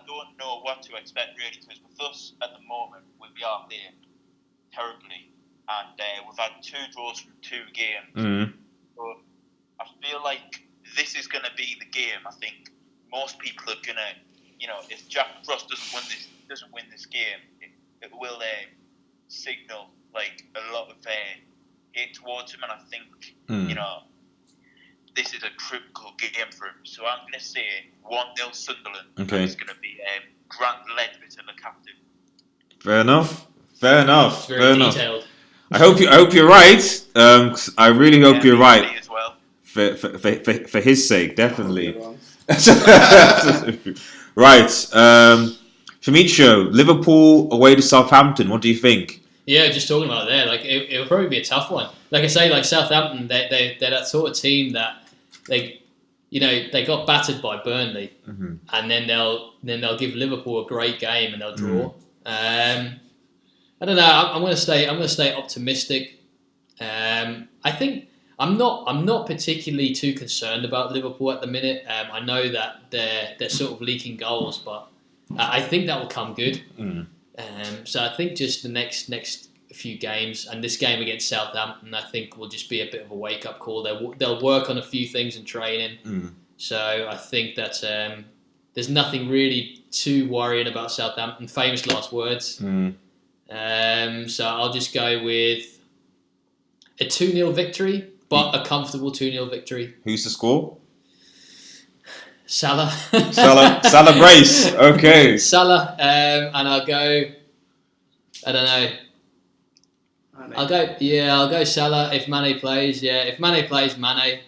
don't know what to expect really, because with us at the moment we are playing terribly, and we've had 2 draws from 2 games. Mm. So I feel like this is going to be the game. I think most people are going to, if Jack Frost doesn't win this game, it will signal like a lot of hate towards him, and I think this is a critical game for him. So I'm going to say 1-0 Sunderland. Okay. It's going to be Grant Ledbetter, the captain. Fair enough. It's very detailed. I hope you're right. I really hope you're right. Me as well. For his sake, definitely. Right. Famicio, Liverpool away to Southampton. What do you think? Yeah, just talking about there, like it'll probably be a tough one. Like I say, like Southampton, they're that sort of team that they got battered by Burnley, and then they'll give Liverpool a great game and they'll draw. I don't know. I'm going to stay optimistic. I think I'm not particularly too concerned about Liverpool at the minute. I know that they're sort of leaking goals, but I think that will come good. So I think just the next few games, and this game against Southampton, I think will just be a bit of a wake up call. They'll work on a few things in training. So I think that there's nothing really too worrying about Southampton. Famous last words. So I'll just go with a 2-0 victory, but a comfortable 2-0 victory. Who's the score? Salah. Salah brace. Okay. Salah, and I'll go. I don't know. I'll go Salah if Mane plays. Yeah, if Mane plays, Mane.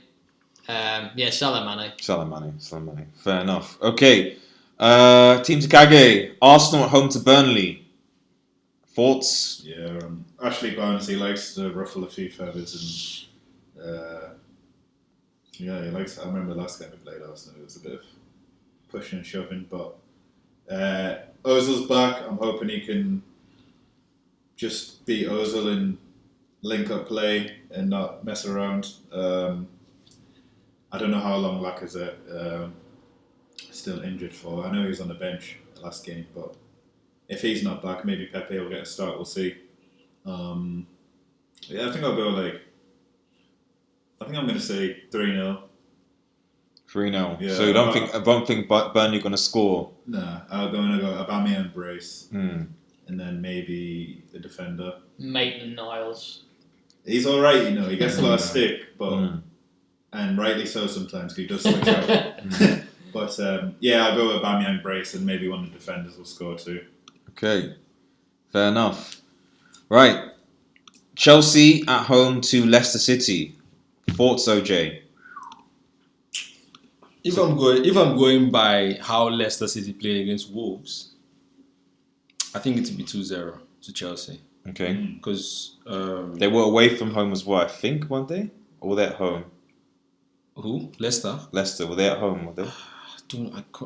Salah, Mane. Salah Mane. Fair enough. Okay. Team Takage. Arsenal at home to Burnley. Thoughts? Yeah, Ashley Barnes, he likes to ruffle a few feathers and he likes. I remember last time we played Arsenal, it was a bit of pushing and shoving, but Ozil's back. I'm hoping he can just beat Ozil and link up play and not mess around. I don't know how long Lacazette still injured for. I know he was on the bench last game, but if he's not back, maybe Pepe will get a start. We'll see. I think I'll go I think I'm going to say 3-0. 3-0. Yeah, So you don't think Burnley going to score? Nah, I'm going to go Aubameyang brace, Mm. and then maybe the defender. Maitland-Niles. He's all right, he gets a lot of stick, but and rightly so sometimes. 'Cause he does switch out. But I'll go with Aubameyang brace, and maybe one of the defenders will score too. Okay. Fair enough. Right. Chelsea at home to Leicester City. Thoughts, OJ? If I'm going by how Leicester City played against Wolves, I think it will be 2-0 to Chelsea. Okay. Because They were away from home as well, I think, weren't they? Or were they at home? who? Leicester? Leicester, were they at home? Were they?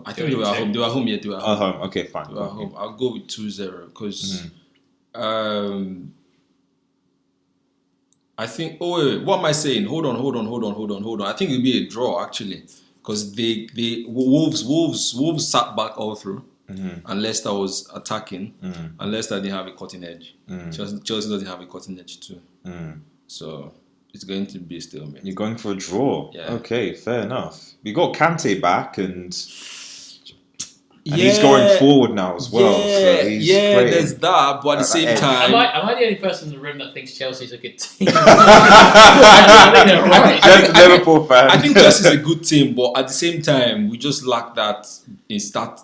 I think they were at home. They were at home, yeah. They were at At home. home. Okay, fine. They were at home. I'll go with 2-0 because I think. Oh wait, what am I saying? Hold on. I think it'll be a draw actually, because Wolves sat back all through, and Leicester was attacking, and Leicester didn't have a cutting edge. Chelsea doesn't have a cutting edge too, so it's going to be a stalemate. You're going for a draw? Yeah. Okay, fair enough. We got Kante back and he's going forward now as well. Yeah, so he's great. there's that, but at the same time, Am I the only person in the room that thinks Chelsea's a good team? I think they're right. Just Liverpool fan. I think Chelsea's a good team, but at the same time, we just lack that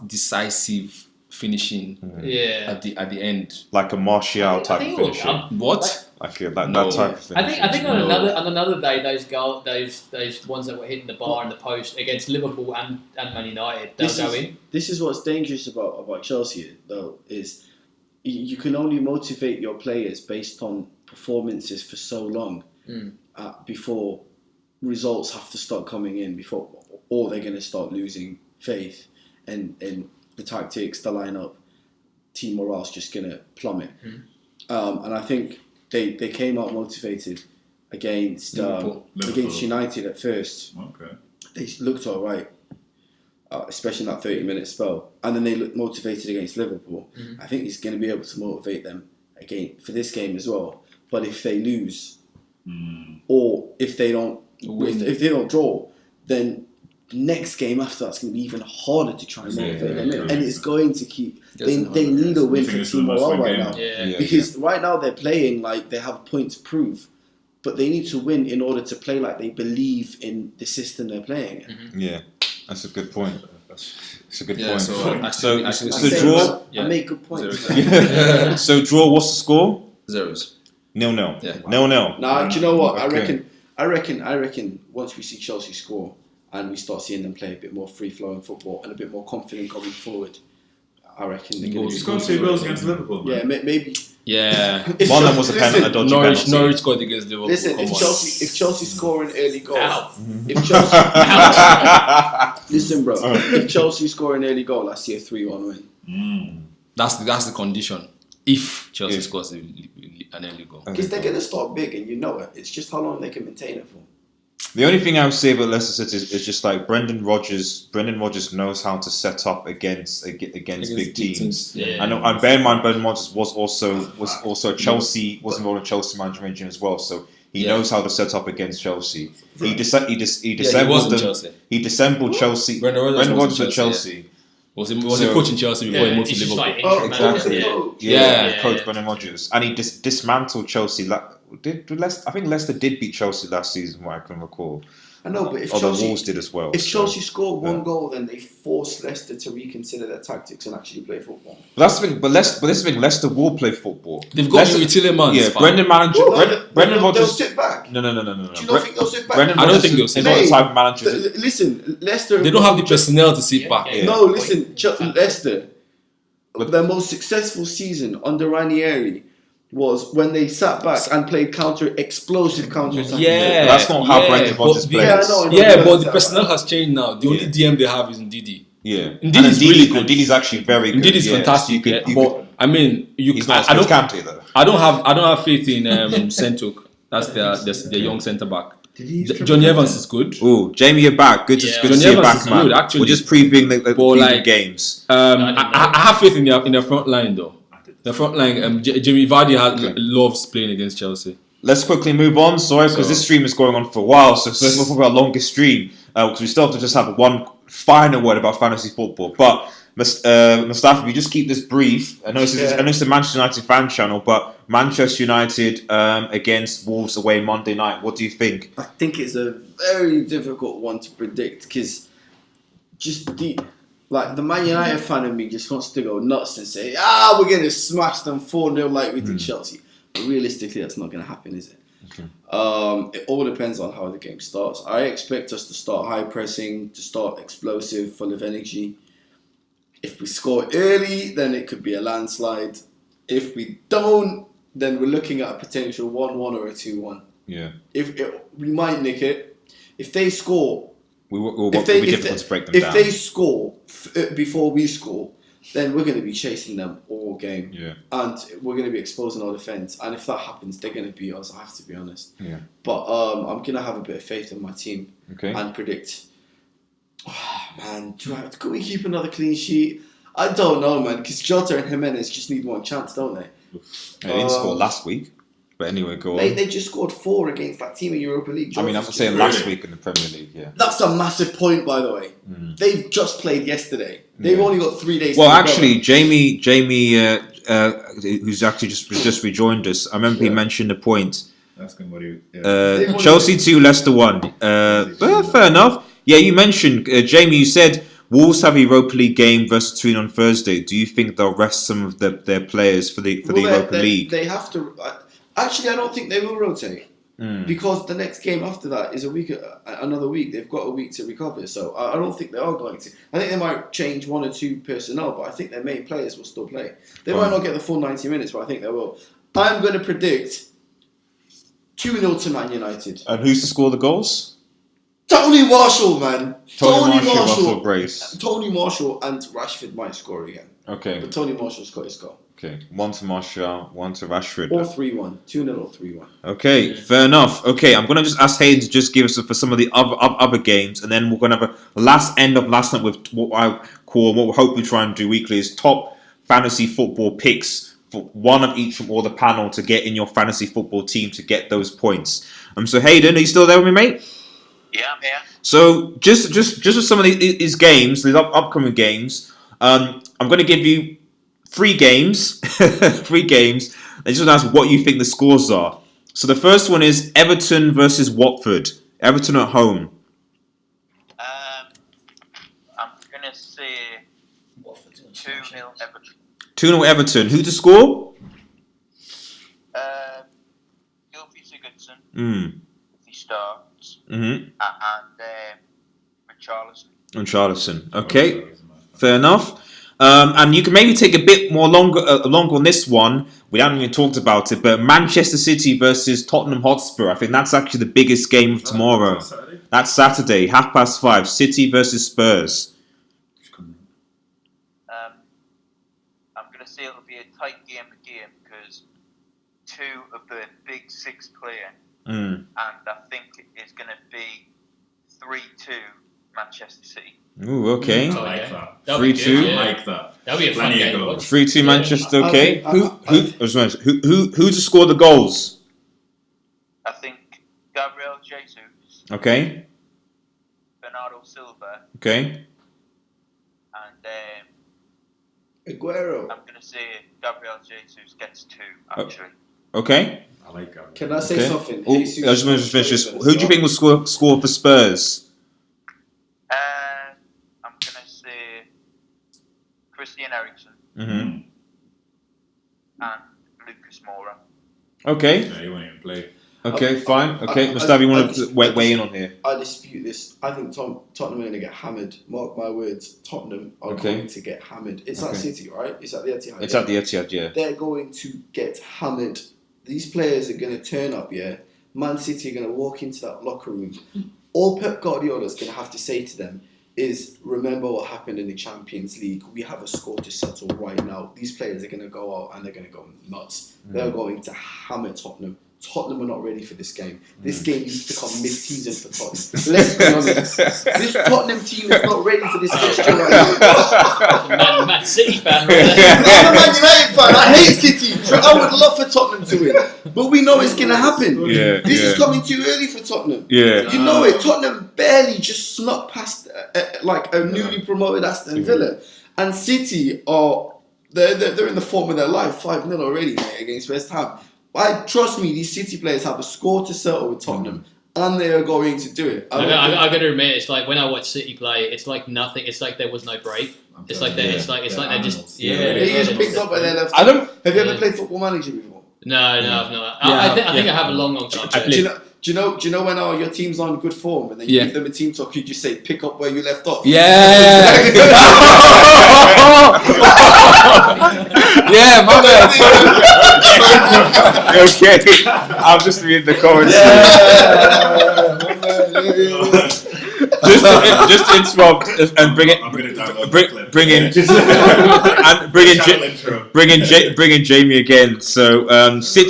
decisive finishing Yeah. at the end. Like a Martial type of finisher. What? Like that No. type of finisher. I think on another day those ones that were hitting the bar and the post against Liverpool and Man United, they'll go in. This is what's dangerous about Chelsea, though, is you can only motivate your players based on performances for so long before results have to start coming in, or they're going to start losing faith, and the tactics, the lineup, team morale's just going to plummet. And I think they came out motivated against United at first. Okay. They looked all right, especially in that 30-minute spell. And then they looked motivated against Liverpool. I think he's going to be able to motivate them again for this game as well. But if they lose, or if they don't draw, then the next game after that's going to be even harder to try and motivate them. And it's going to keep. They need a win for team morale right now. Because right now they're playing like they have a point to prove, but they need to win in order to play like they believe in the system they're playing in. Yeah, that's a good point. It's a good Yeah, point. so it's a draw. I make good points. So draw. What's the score? Zeros. 0-0. Yeah. 0-0. Nah, do you know what? Okay. I reckon once we see Chelsea score and we start seeing them play a bit more free-flowing football and a bit more confident going forward, I reckon they're going to You scored 2 goals against Liverpool, man. Yeah, maybe. Yeah. One of them was a penalty, a dodgy penalty. Norwich scored against Liverpool. Listen, Come on. if Chelsea score an early goal, Ow. if Chelsea, listen, bro, if Chelsea score an early goal, I see a 3-1 win. That's the condition. If Chelsea scores an early goal. Because they're going to start big, and you know it. It's just how long they can maintain it for. The only thing I would say about Leicester City is just like Brendan Rodgers knows how to set up against big teams. Yeah. I know, and bear in mind, Brendan Rodgers was also Chelsea, was involved in Chelsea management region as well, so he knows how to set up against Chelsea. He dissembled Chelsea. Brendan Rodgers at Chelsea. Was he coaching Chelsea before he moved to it's just Liverpool? like Exactly. Yeah. Coach Brendan Rodgers, and he dismantled Chelsea. I think Leicester did beat Chelsea last season, what I can recall. I know, but if Or the Chelsea Wolves did as well. If so. Chelsea scored one goal, then they forced Leicester to reconsider their tactics and actually play football. But that's the thing. But this is the thing. Leicester will play football. They've got Leicester, Yuri Tillemans. Yeah, fam. Brendan manager. Brendan They'll Rodgers. sit back. No. Do you not think they'll sit back? Brendan I don't Rodgers think they'll is sit not the back. type of manager. Listen, Leicester. They don't have the personnel to sit back. Yeah. No, listen, Leicester. Their most successful season under Ranieri was when they sat back and played explosive counter attack. Yeah, But that's not how Brendan Rodgers but plays. Yeah, I know. Yeah, but the personnel has changed now. The only DM they have is Ndidi. Yeah, Ndidi's really good. Ndidi's actually very good. Ndidi's yeah. fantastic. You Yeah. could- But I mean, he's not I as good don't. as Kante though. I don't have faith in Sentuk. That's their young centre back. Did he use Johnny Evans is good. Oh, Jamie, you're back. Good to Yeah. see Johnny you Evans back, is man. good, actually. We're just previewing the previewing like- games. I have faith in their front line though. The front line, Jamie Vardy loves playing against Chelsea. Let's quickly move on. Sorry, because this stream is going on for a while, so this will probably our longest stream. Because we still have to just have one final word about fantasy football. But Mustafa, if you just keep this brief. I know it's a Manchester United fan channel, but Manchester United against Wolves away Monday night. What do you think? I think it's a very difficult one to predict because just the Man United fan in me just wants to go nuts and say, we're going to smash them 4-0 like we did Chelsea. But realistically, that's not going to happen, is it? Okay. It all depends on how the game starts. I expect us to start high pressing, to start explosive, full of energy. If we score early, then it could be a landslide. If we don't, then we're looking at a potential 1-1 or a 2-1. Yeah, We might nick it. If they score, it'll be difficult to break them down. if they score before we score, then we're going to be chasing them all game. Yeah. And we're going to be exposing our defence. And if that happens, they're going to beat us, I have to be honest. Yeah. But I'm going to have a bit of faith in my team Okay. and predict. Can we keep another clean sheet? I don't know, man, because Jota and Jimenez just need one chance, don't they? They didn't score last week, but anyway, go on. They just scored 4 against that team in Europa League. I mean, I'm saying last week in the Premier League. Yeah. That's a massive point, by the way. They've just played yesterday. They've only got 3 days. Well, to actually, Jamie, who's actually just rejoined us. I remember he mentioned a point. Ask him what he. Chelsea 2, Leicester 1. Fair enough. Yeah, you mentioned Jamie. You said Wolves have a Europa League game versus Turin on Thursday. Do you think they'll rest some of their players for the Europa League? They have to. Actually, I don't think they will rotate because the next game after that is another week. They've got a week to recover, so I don't think they are going to. I think they might change 1 or 2 personnel, but I think their main players will still play. They might not get the full 90 minutes, but I think they will. I'm going to predict 2-0 to Man United. And who's to score the goals? Tony Marshall, man. Tony Marshall, Russell Brace. Tony Marshall and Rashford might score again. Okay. But Tony Marshall's got his goal. Okay. 1 to Marshall, 1 to Rashford. Or 3-1. 2-0 or 3-1. Okay, fair enough. Okay, I'm gonna just ask Hayden to just give us for some of the other games, and then we're gonna have a last night with what we're hoping to try and do weekly is top fantasy football picks for one of each from all the panel to get in your fantasy football team to get those points. So Hayden, are you still there with me, mate? Yeah, I'm here. So just with some of these games, these upcoming games, I'm going to give you 3 games, 3 games. I just want to ask what you think the scores are. So the first one is Everton versus Watford. Everton at home. I'm gonna say 2-0 Everton. 2-0 Everton. Who to score? Gylfi Sigurdsson. If he starts. Mm-hmm. And Richarlison. And Charlison. Okay, fair enough. And you can maybe take a bit more longer on this one. We haven't even talked about it, but Manchester City versus Tottenham Hotspur. I think that's actually the biggest game of tomorrow. That's Saturday, 5:30. City versus Spurs. I'm going to say it'll be a tight game because 2 of the big 6 playing, and I think it's going to be 3-2 Manchester City. Ooh, okay. I like that. That'll be 3-2. good, yeah. I like that. That'll be a fun Plenty of game. to goals. watch. 3-2 Manchester. I Okay. think- Who to score the goals? I think Gabriel Jesus, Okay. Bernardo Silva, Okay. and Aguero. I'm going to say Gabriel Jesus gets 2, actually. Okay. I like Gabriel. Can I say Okay. something? Oh, I Jesus just want to finish this. Christ, Who do you think will score for Spurs? I'm gonna say Christian Eriksen Mm-hmm. and Lucas Moura. Okay. Yeah, he won't even play. Okay. Fine. Okay. I- Mustafi, you I want just- to weigh in on here? I dispute this. I think Tottenham are going to get hammered. Mark my words. Tottenham are Okay. going to get hammered. It's at Okay. City, right? It's at the Etihad. It's at the Etihad, yeah. They're going to get hammered. These players are going to turn up, yeah? Man City are going to walk into that locker room. All Pep Guardiola's going to have to say to them is, remember what happened in the Champions League. We have a score to settle right now. These players are going to go out and they're going to go nuts. They're going to hammer Tottenham. Tottenham are not ready for this game. This game needs to come mid-season for Tottenham. Let's be honest. This Tottenham team is not ready for this fixture right now. Man City fan right there. I'm a Man United fan. I hate City. I would love for Tottenham to win. But we know it's going to happen. Yeah. This is Yeah. coming too early for Tottenham. Yeah. You know it. Tottenham barely just snuck past like a newly promoted Aston Villa. And City are they're in the form of their life. 5-0 already, mate, against West Ham. Trust me, these City players have a score to settle with Tottenham, and they are going to do it. I got to admit, it's like when I watch City play, it's like nothing. It's like there was no break. It's like they're they're just They just picked up and they left. I don't. Have you ever played Football Manager before? No, I've not. I think I have a long time. Do you know when your team's on good form and then you give them a team talk, you just say pick up where you left off? Yeah. Yeah, my man. Okay. I'll just read the comments. Just interrupt and bring it. I'm gonna download the Bring clip. in Channel intro. bring in Jamie again. So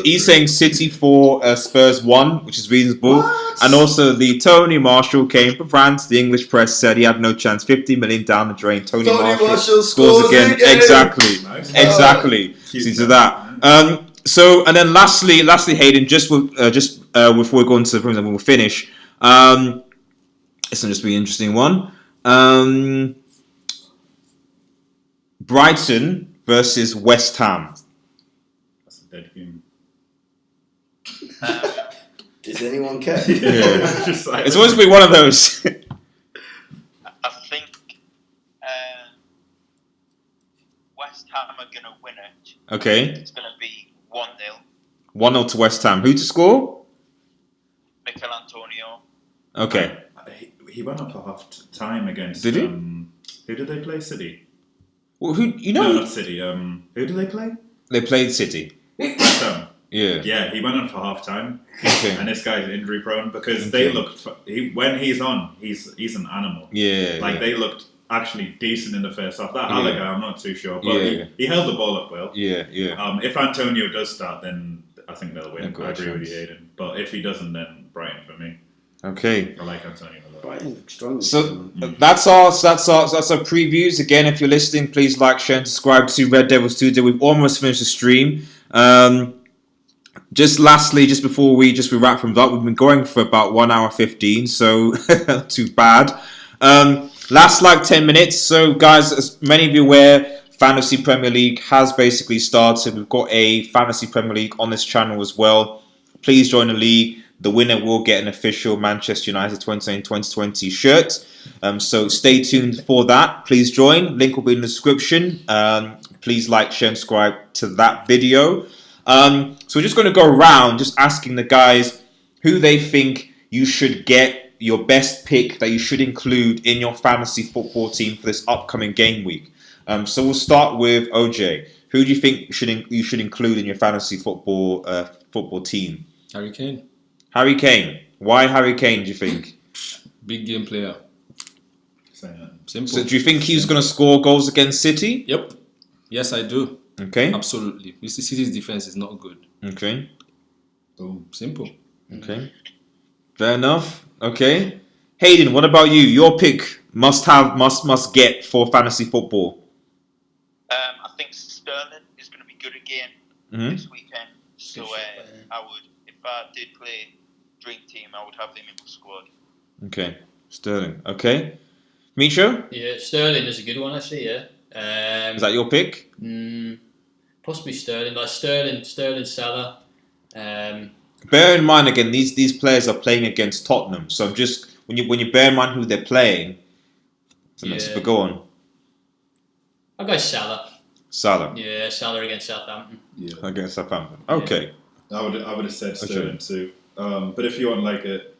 he's saying City 4, Spurs 1, which is reasonable. And also the Tony Marshall came for France. The English press said he had no chance. 50 million down the drain. Tony Marshall scores again. Exactly. Nice. Exactly. See to that. So and then lastly, Hayden, just before we go into the room, we'll finish. It's just be an interesting one. Brighton versus West Ham. That's a dead game. Does anyone care? Yeah. Just like- It's always been one of those. I think West Ham are going to win it. Okay. It's going to be 1-0. 1-0 to West Ham. Who to score? Mikel Antonio. Okay. He went up for half time against. Did he? Who did they play? City. Well, who No, not City. Who did they play? They played City. West Ham. Yeah. Yeah, he went on for half time, Okay. and this guy's injury prone because Okay. they looked. When he's on, he's an animal. Yeah. Like yeah. they looked actually decent in the first half. That Yeah. Haller guy, I'm not too sure, but Yeah. he held the ball up well. Yeah. Yeah. If Antonio does start, then I think they'll win. They've got I a agree with you, chance. Aiden. But if he doesn't, then Brighton for me. Okay. I like Antonio a lot. Brighton look strong. So that's our previews. Again, if you're listening, please like, share, and subscribe to Red Devil Studio. We've almost finished the stream. Just lastly, just before we wrap things up, we've been going for about 1 hour 15, so not too bad. Last 10 minutes. So guys, as many of you are aware, Fantasy Premier League has basically started. We've got a Fantasy Premier League on this channel as well. Please join the league. The winner will get an official Manchester United 2020 shirt. So stay tuned for that. Please join. Link will be in the description. Please like, share, and subscribe to that video. So we're just going to go around just asking the guys who they think you should get, your best pick that you should include in your fantasy football team for this upcoming game week. So we'll start with OJ. Who do you think you should include in your fantasy football team? Harry Kane, Harry Kane. Why Harry Kane, do you think? big game player. Simple. So do you think he's going to score goals against City? Yep. Yes, I do. Okay. Absolutely. City's defense is not good. Okay. Boom. Simple. Okay. Fair enough. Okay. Hayden, what about you? Your pick must get for fantasy football. I think Sterling is going to be good again this weekend. So I would, if I did play Dream Team, I would have him in the squad. Okay. Sterling. Okay. Micho? Yeah, Sterling is a good one actually. Yeah. Is that your pick? Possibly Sterling, Sterling, Salah. Bear in mind again, these players are playing against Tottenham, so I'm just when you bear in mind who they're playing. But go on. I'll go Salah. Salah. Yeah, Salah against Southampton. Yeah. Against Southampton. Okay. I would have said Sterling too. But if you want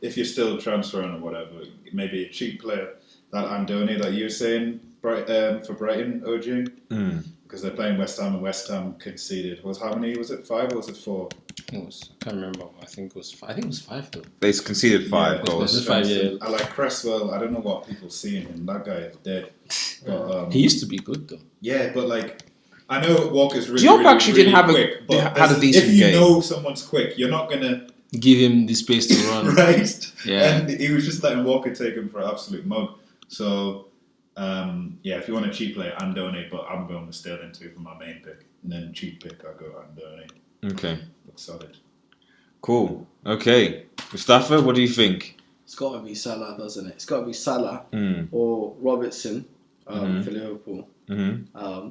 if you're still transferring or whatever, maybe a cheap player, that Andoni that you were saying, for Brighton, OG, because they're playing West Ham and West Ham conceded. How many was it? 5 or was it 4? I can't remember. I think it was 5 though. They conceded 5 goals. It's 5, yeah. I like Cresswell. I don't know what people see in him. That guy is dead. But, he used to be good though. Yeah, but I know Walker's really, Diop really, actually really didn't have quick, but had a decent if you game. know someone's quick, you're not gonna Give him the space to run. right. Yeah. And he was just letting Walker take him for an absolute mug. So if you want a cheap player, Andoni, but I'm going with Sterling too for my main pick. And then cheap pick, I'll go Andoni. Okay. Looks solid. Cool. Okay. Mustafa, what do you think? It's got to be Salah, doesn't it? It's got to be Salah or Robertson for Liverpool,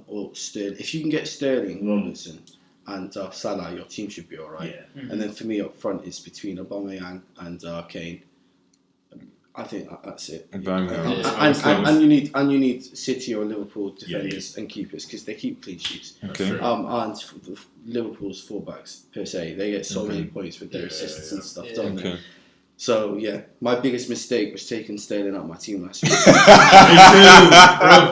or Sterling. If you can get Sterling, Robertson, and Salah, your team should be all right. Yeah. And then for me up front is between Aubameyang and Kane. I think that's it. Aubameyang. And you need City or Liverpool defenders and keepers because they keep clean sheets. Okay. And Liverpool's fullbacks per se, they get so many points with their assists and stuff, don't they? So yeah, my biggest mistake was taking Sterling out of my team last week.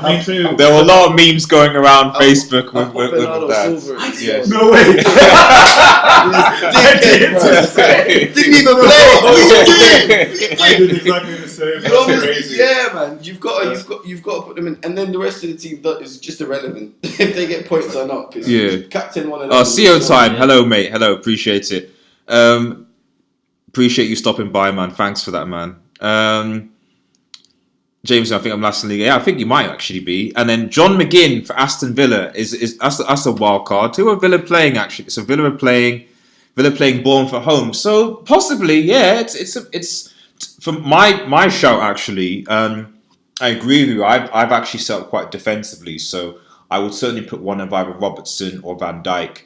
Me too. There were a lot of memes going around Facebook with that. Yes. No way. Didn't even play. What are you doing? I did exactly the same. That's crazy. Yeah, man. You've got to put them in, and then the rest of the team is just irrelevant if they get points or not. Yeah. Captain one of them. Oh, CO time. Hello, mate. Hello. Appreciate it. Appreciate you stopping by, man. Thanks for that, man. James, I think I'm last in the league. Yeah, I think you might actually be. And then John McGinn for Aston Villa that's a wild card. Who are Villa playing actually? So Villa playing Bournemouth at home. So possibly, yeah. It's from my shout actually. I agree with you. I've actually set up quite defensively. So I would certainly put one of either Robertson or Van Dijk.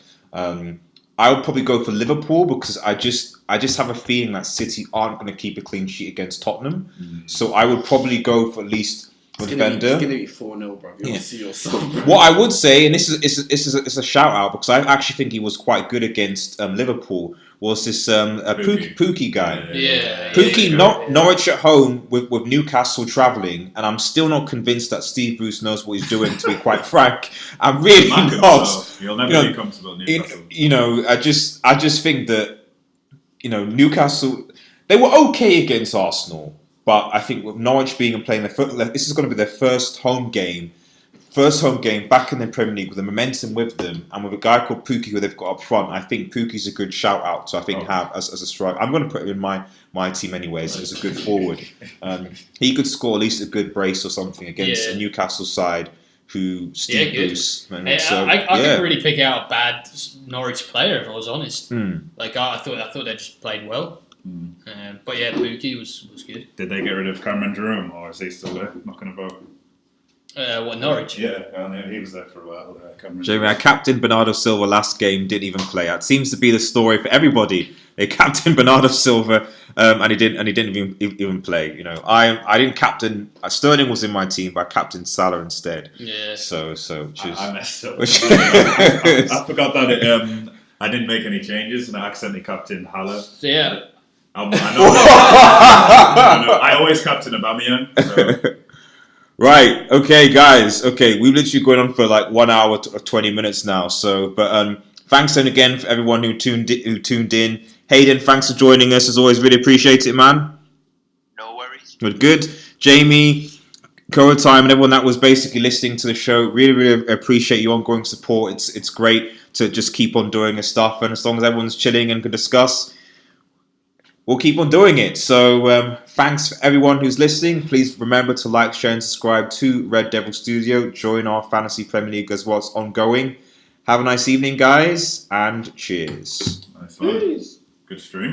I would probably go for Liverpool because I just have a feeling that City aren't going to keep a clean sheet against Tottenham. So I would probably go for at least a defender. It's going to be 4-0, bro. You'll see yourself, bro. What I would say, and this is a shout out because I actually think he was quite good against Liverpool, was this Pookie guy. Pookie, Norwich at home with Newcastle travelling, and I'm still not convinced that Steve Bruce knows what he's doing, to be quite frank. I'm really not. You'll never be comfortable in Newcastle. I just think that, Newcastle, they were okay against Arsenal, but I think with Norwich being and playing this is going to be their first home game back in the Premier League with the momentum with them, and with a guy called Pookie who they've got up front. I think Pookie's a good shout out to have as a striker. I'm going to put him in my team anyways as a good forward. He could score at least a good brace or something against a Newcastle side who Steve Bruce. I couldn't really pick out a bad Norwich player if I was honest. I thought they just played well. But yeah, Pookie was good. Did they get rid of Cameron Jerome, or is he still there knocking about? Norwich? Yeah, he was there for a while. Jamie, I captained Bernardo Silva last game, didn't even play. That seems to be the story for everybody. They captained Bernardo Silva, and he didn't even play. I didn't captain. Sterling was in my team, but I captained Salah instead. Yeah. So I messed up. I forgot that I didn't make any changes, and I accidentally captained Haller. Yeah. I know. I always captain Aubameyang. So. Right. Okay, guys. Okay, we've literally going on for like 1 hour or 20 minutes now. So, but thanks then again for everyone who tuned in. Hayden, thanks for joining us. As always, really appreciate it, man. No worries. Good. Jamie, Cora Time, and everyone that was basically listening to the show. Really, really appreciate your ongoing support. It's great to just keep on doing this stuff, and as long as everyone's chilling and can discuss, we'll keep on doing it. So thanks for everyone who's listening. Please remember to like, share, and subscribe to Red Devil Studio. Join our Fantasy Premier League as well. It's ongoing. Have a nice evening, guys, and cheers. Nice one. Good stream.